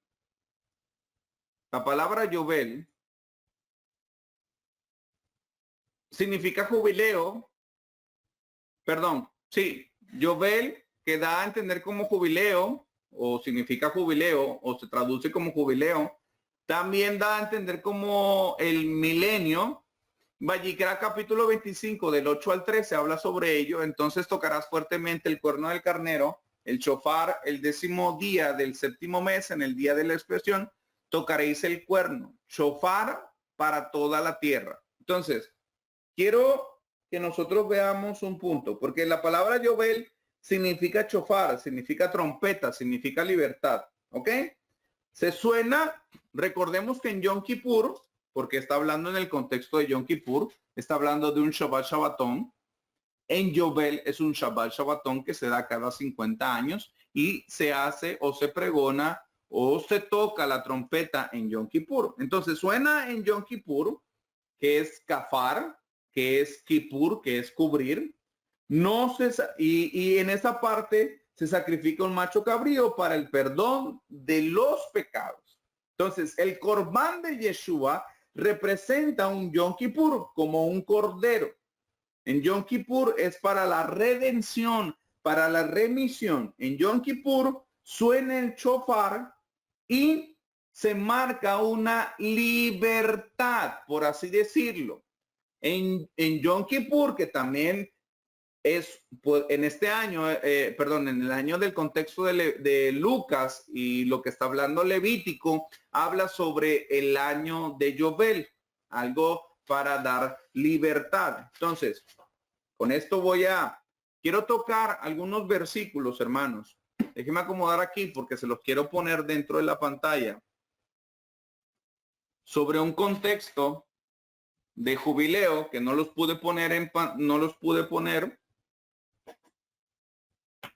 significa jubileo. Perdón, sí, Yobel, que da a entender como jubileo, o significa jubileo, o se traduce como jubileo, también da a entender como el milenio. Vallicra capítulo 25 del 8 al 13 habla sobre ello. Entonces tocarás fuertemente el cuerno del carnero, el shofar, el 10º día del 7º mes, en el día de la expiación, tocaréis el cuerno, shofar para toda la tierra. Entonces, quiero que nosotros veamos un punto, porque la palabra Yobel significa shofar, significa trompeta, significa libertad, ¿ok? Se suena, recordemos que en Yom Kippur, porque está hablando en el contexto de Yom Kippur, está hablando de un Shabbat Shabbatón. En Yobel es un Shabbat Shabbatón que se da cada 50 años y se hace o se pregona o se toca la trompeta en Yom Kippur. Entonces suena en Yom Kippur, que es kafar, que es Kippur, que es cubrir. No se, y en esa parte se sacrifica un macho cabrío para el perdón de los pecados. Entonces, el corbán de Yeshua representa un Yom Kippur como un cordero. En Yom Kippur es para la redención, para la remisión. En Yom Kippur suena el shofar y se marca una libertad, por así decirlo. En Yom Kippur, que también pues, en este año, perdón, en el año del contexto de Lucas y lo que está hablando Levítico, habla sobre el año de Yobel, algo para dar libertad. Entonces, con esto quiero tocar algunos versículos, hermanos. Déjenme acomodar aquí porque se los quiero poner dentro de la pantalla. Sobre un contexto de jubileo que no los pude poner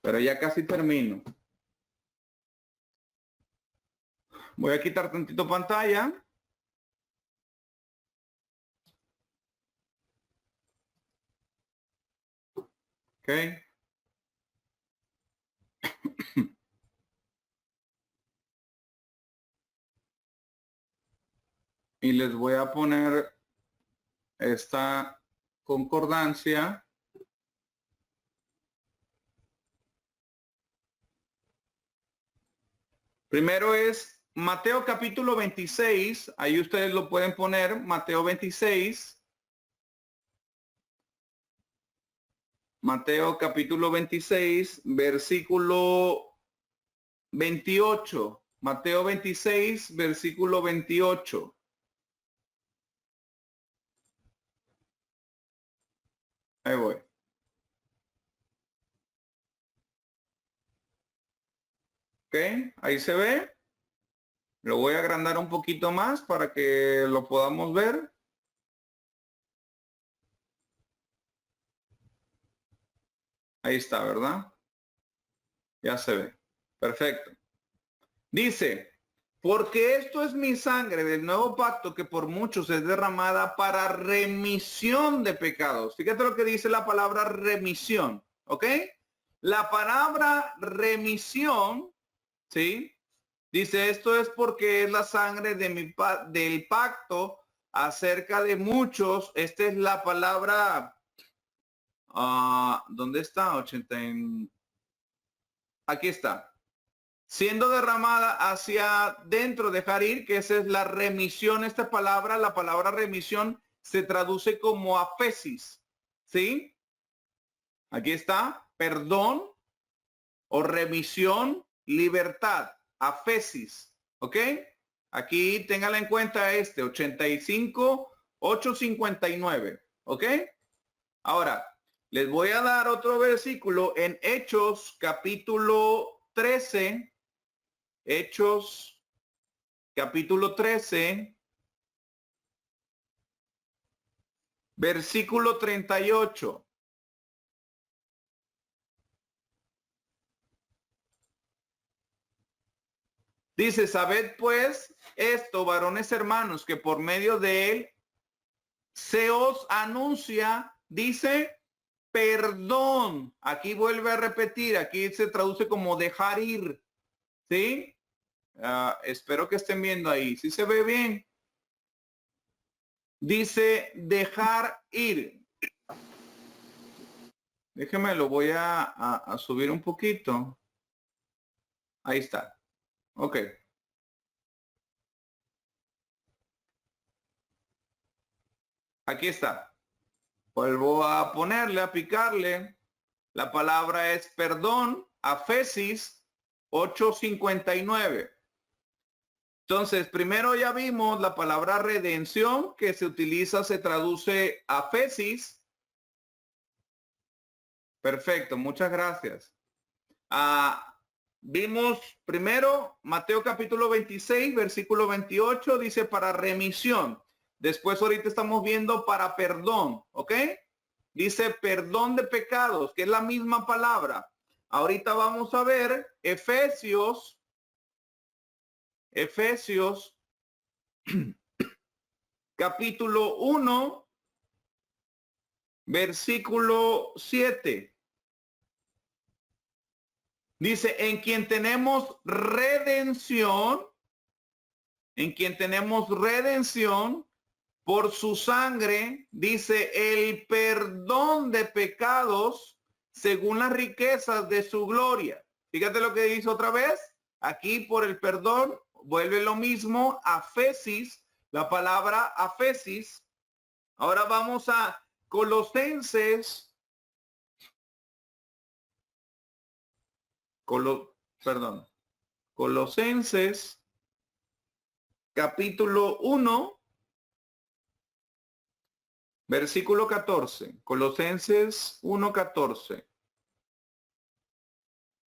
pero ya casi termino. Voy a quitar tantito pantalla. Ok. Y les voy a poner esta concordancia. Primero es Mateo capítulo 26. Ahí ustedes lo pueden poner. Mateo 26. Mateo capítulo 26, versículo 28. Mateo 26, versículo 28. Ahí voy. Ok, ahí se ve. Lo voy a agrandar un poquito más para que lo podamos ver. Ahí está, ¿verdad? Ya se ve. Perfecto. Dice, porque esto es mi sangre del nuevo pacto que por muchos es derramada para remisión de pecados. Fíjate lo que dice la palabra remisión, ¿ok? La palabra remisión, ¿sí? Dice, esto es porque es la sangre de del pacto acerca de muchos. Esta es la palabra, ¿dónde está? Aquí está. Siendo derramada hacia dentro, dejar ir, que esa es la remisión. Esta palabra, la palabra remisión, se traduce como afesis, ¿sí? Aquí está, perdón o remisión, libertad, afesis, ¿ok? Aquí téngala en cuenta 85-859, ¿ok? Ahora, les voy a dar otro versículo en Hechos capítulo 13. Hechos, capítulo 13, versículo 38. Dice, sabed pues esto, varones hermanos, que por medio de él se os anuncia, dice, perdón. Aquí vuelve a repetir, aquí se traduce como dejar ir, ¿sí? Espero que estén viendo ahí. ¿Sí se ve bien? Dice dejar ir. Déjeme, lo voy a subir un poquito. Ahí está. Ok. Aquí está. Vuelvo a ponerle, a picarle. La palabra es perdón, Afesis 8:59. Entonces, primero ya vimos la palabra redención que se utiliza, se traduce Afesis. Perfecto, muchas gracias. Vimos primero Mateo capítulo 26, versículo 28, dice para remisión. Después ahorita estamos viendo para perdón, ¿ok? Dice perdón de pecados, que es la misma palabra. Ahorita vamos a ver Efesios capítulo 1, versículo 7. Dice, en quien tenemos redención por su sangre, dice, el perdón de pecados según las riquezas de su gloria. Fíjate lo que dice otra vez. Aquí por el perdón vuelve lo mismo, afesis, la palabra afesis. Ahora vamos a Colosenses Colosenses capítulo 1, versículo 14. Colosenses 1:14.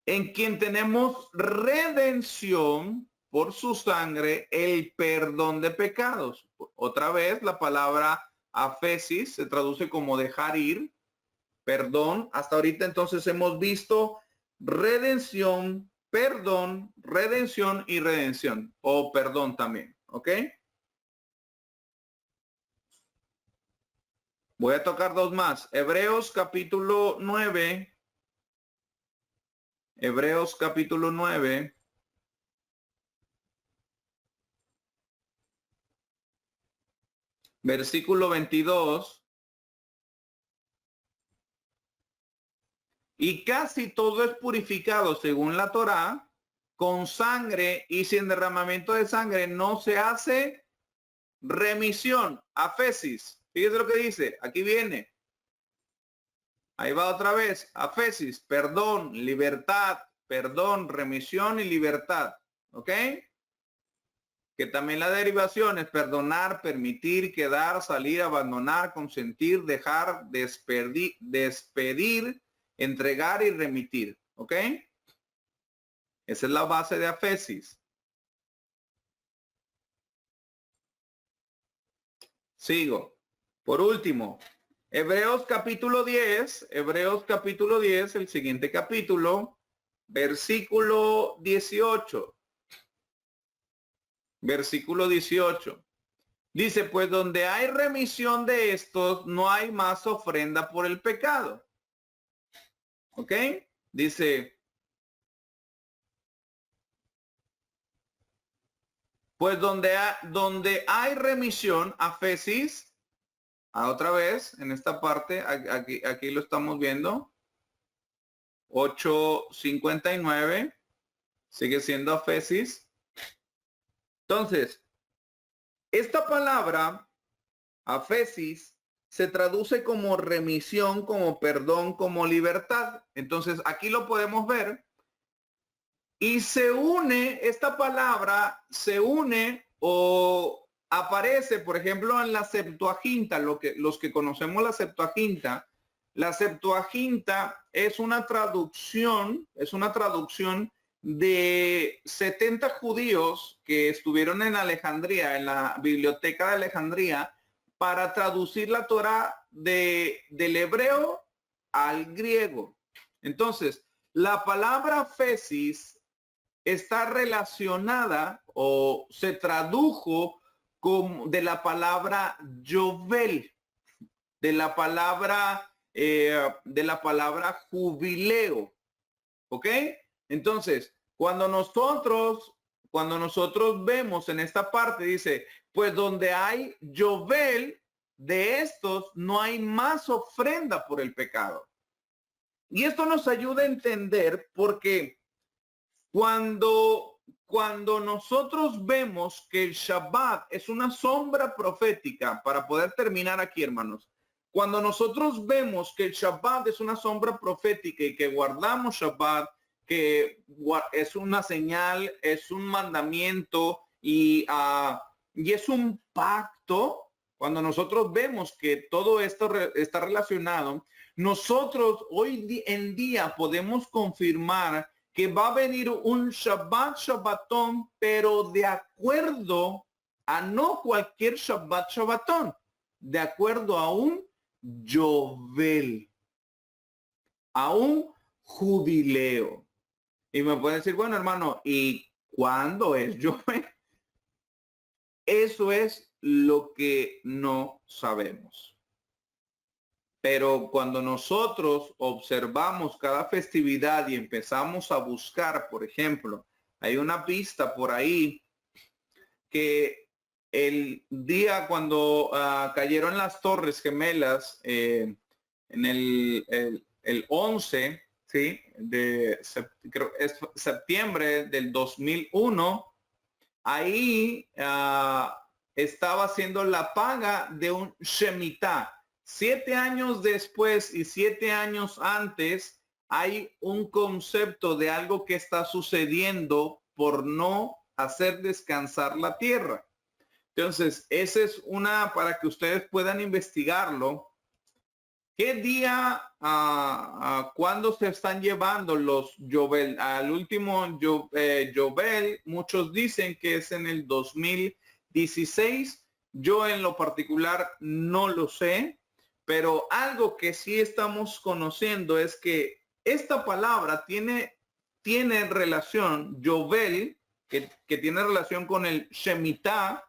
En quien tenemos redención por su sangre, el perdón de pecados. Otra vez la palabra afesis se traduce como dejar ir, perdón. Hasta ahorita entonces hemos visto redención, perdón, redención y redención, o perdón también, ¿ok? Voy a tocar dos más. Hebreos capítulo 9. Hebreos capítulo 9. Versículo 22. Y casi todo es purificado según la Torá, con sangre, y sin derramamiento de sangre no se hace remisión. Afesis. Fíjese lo que dice. Aquí viene. Ahí va otra vez. Afesis. Perdón, libertad, perdón, remisión y libertad. ¿Ok? Que también la derivación es perdonar, permitir, quedar, salir, abandonar, consentir, dejar, despedir, entregar y remitir. ¿Ok? Esa es la base de Afesis. Sigo. Por último, Hebreos capítulo 10, el siguiente capítulo, versículo 18. Versículo 18. Dice, pues donde hay remisión de estos, no hay más ofrenda por el pecado. ¿Ok? Dice, pues donde hay remisión, afesis, otra vez, en esta parte, aquí lo estamos viendo, 8:59, sigue siendo afesis. Entonces, esta palabra, afesis, se traduce como remisión, como perdón, como libertad. Entonces, aquí lo podemos ver. Y se une, esta palabra se une o aparece, por ejemplo, en la Septuaginta, los que conocemos la Septuaginta. La Septuaginta es una traducción de 70 judíos que estuvieron en Alejandría, en la biblioteca de Alejandría, para traducir la Torá del hebreo al griego. Entonces, la palabra fesis está relacionada o se tradujo de la palabra Yovel, de la palabra jubileo. ¿Ok? Entonces, cuando nosotros vemos en esta parte, dice, pues donde hay Yovel, de estos no hay más ofrenda por el pecado. Y esto nos ayuda a entender porque cuando nosotros vemos que el Shabbat es una sombra profética, para poder terminar aquí, hermanos, cuando nosotros vemos que el Shabbat es una sombra profética y que guardamos Shabbat, que es una señal, es un mandamiento y es un pacto, cuando nosotros vemos que todo esto está relacionado, nosotros hoy en día podemos confirmar que va a venir un Shabbatón, pero de acuerdo a no cualquier Shabbatón, de acuerdo a un Yovel, a un jubileo. Y me pueden decir, bueno, hermano, ¿y cuándo es Yovel? Eso es lo que no sabemos. Pero cuando nosotros observamos cada festividad y empezamos a buscar, por ejemplo, hay una pista por ahí que el día cuando cayeron las Torres Gemelas, en el 11, ¿sí? Creo es septiembre del 2001, ahí estaba haciendo la paga de un Shemitah. 7 años después y 7 años antes hay un concepto de algo que está sucediendo por no hacer descansar la tierra. Entonces, esa es una para que ustedes puedan investigarlo. ¿Qué día, cuándo se están llevando los Yobel? Al último Yobel, muchos dicen que es en el 2016. Yo en lo particular no lo sé, pero algo que sí estamos conociendo es que esta palabra tiene relación, Yobel, que tiene relación con el Shemitah,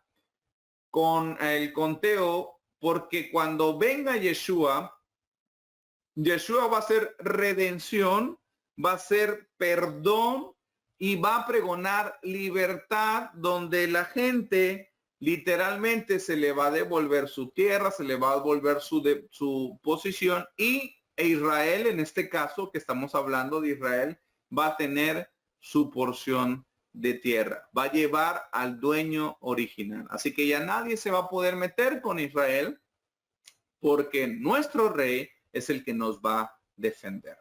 con el conteo, porque cuando venga Yeshua va a ser redención, va a ser perdón y va a pregonar libertad, donde la gente literalmente se le va a devolver su tierra, se le va a devolver su posición, y Israel, en este caso que estamos hablando de Israel, va a tener su porción de tierra, va a llevar al dueño original. Así que ya nadie se va a poder meter con Israel, porque nuestro rey es el que nos va a defender.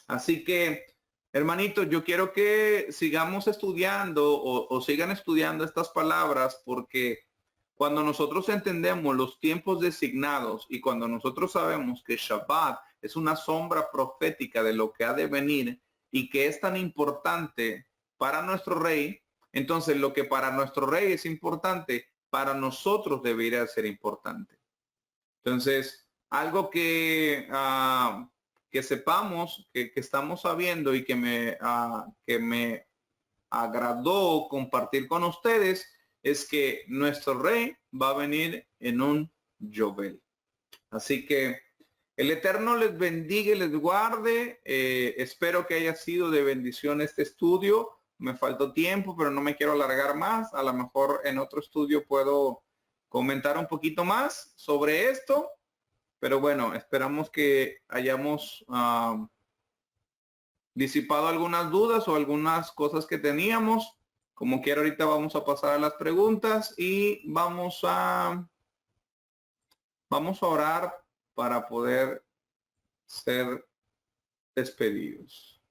Así que, hermanitos, yo quiero que sigamos estudiando o sigan estudiando estas palabras, porque cuando nosotros entendemos los tiempos designados y cuando nosotros sabemos que Shabbat es una sombra profética de lo que ha de venir y que es tan importante para nuestro rey, entonces lo que para nuestro rey es importante, para nosotros debería ser importante. Entonces, algo que sepamos, que estamos sabiendo y que me agradó compartir con ustedes, es que nuestro rey va a venir en un Yobel. Así que el Eterno les bendiga y les guarde. Espero que haya sido de bendición este estudio. Me faltó tiempo, pero no me quiero alargar más. A lo mejor en otro estudio puedo comentar un poquito más sobre esto. Pero bueno, esperamos que hayamos disipado algunas dudas o algunas cosas que teníamos. Como quiera, ahorita vamos a pasar a las preguntas y vamos a orar para poder ser despedidos.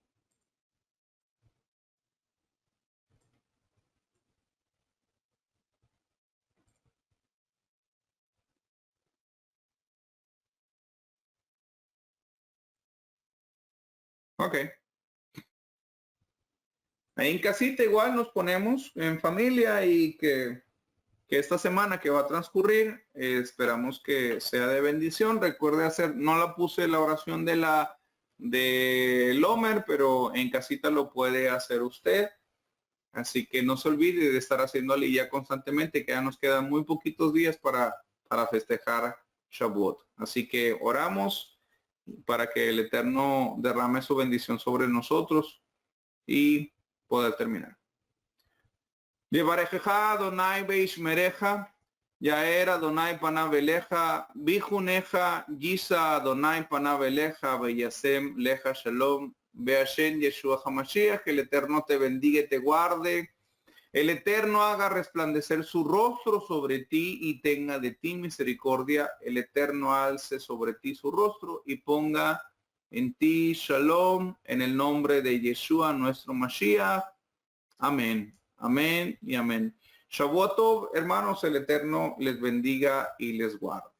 Ok. Ahí en casita igual nos ponemos en familia, y que esta semana que va a transcurrir, esperamos que sea de bendición. Recuerde hacer, no la puse la oración de Lomer, pero en casita lo puede hacer usted. Así que no se olvide de estar haciendo aliyah constantemente, que ya nos quedan muy poquitos días para festejar Shavuot. Así que oramos para que el Eterno derrame su bendición sobre nosotros y poder terminar. Yevarejeja Adonai beishmereja, Yaer Adonai panaveleja, Bijuneja, Gisa Adonai panaveleja, Beyasem leja shalom, Beashen Yeshua HaMashiach. Que el Eterno te bendiga y te guarde. El Eterno haga resplandecer su rostro sobre ti y tenga de ti misericordia. El Eterno alce sobre ti su rostro y ponga en ti shalom, en el nombre de Yeshua nuestro Mashiach. Amén. Amén y amén. Shavuot Tov, hermanos, el Eterno les bendiga y les guarde.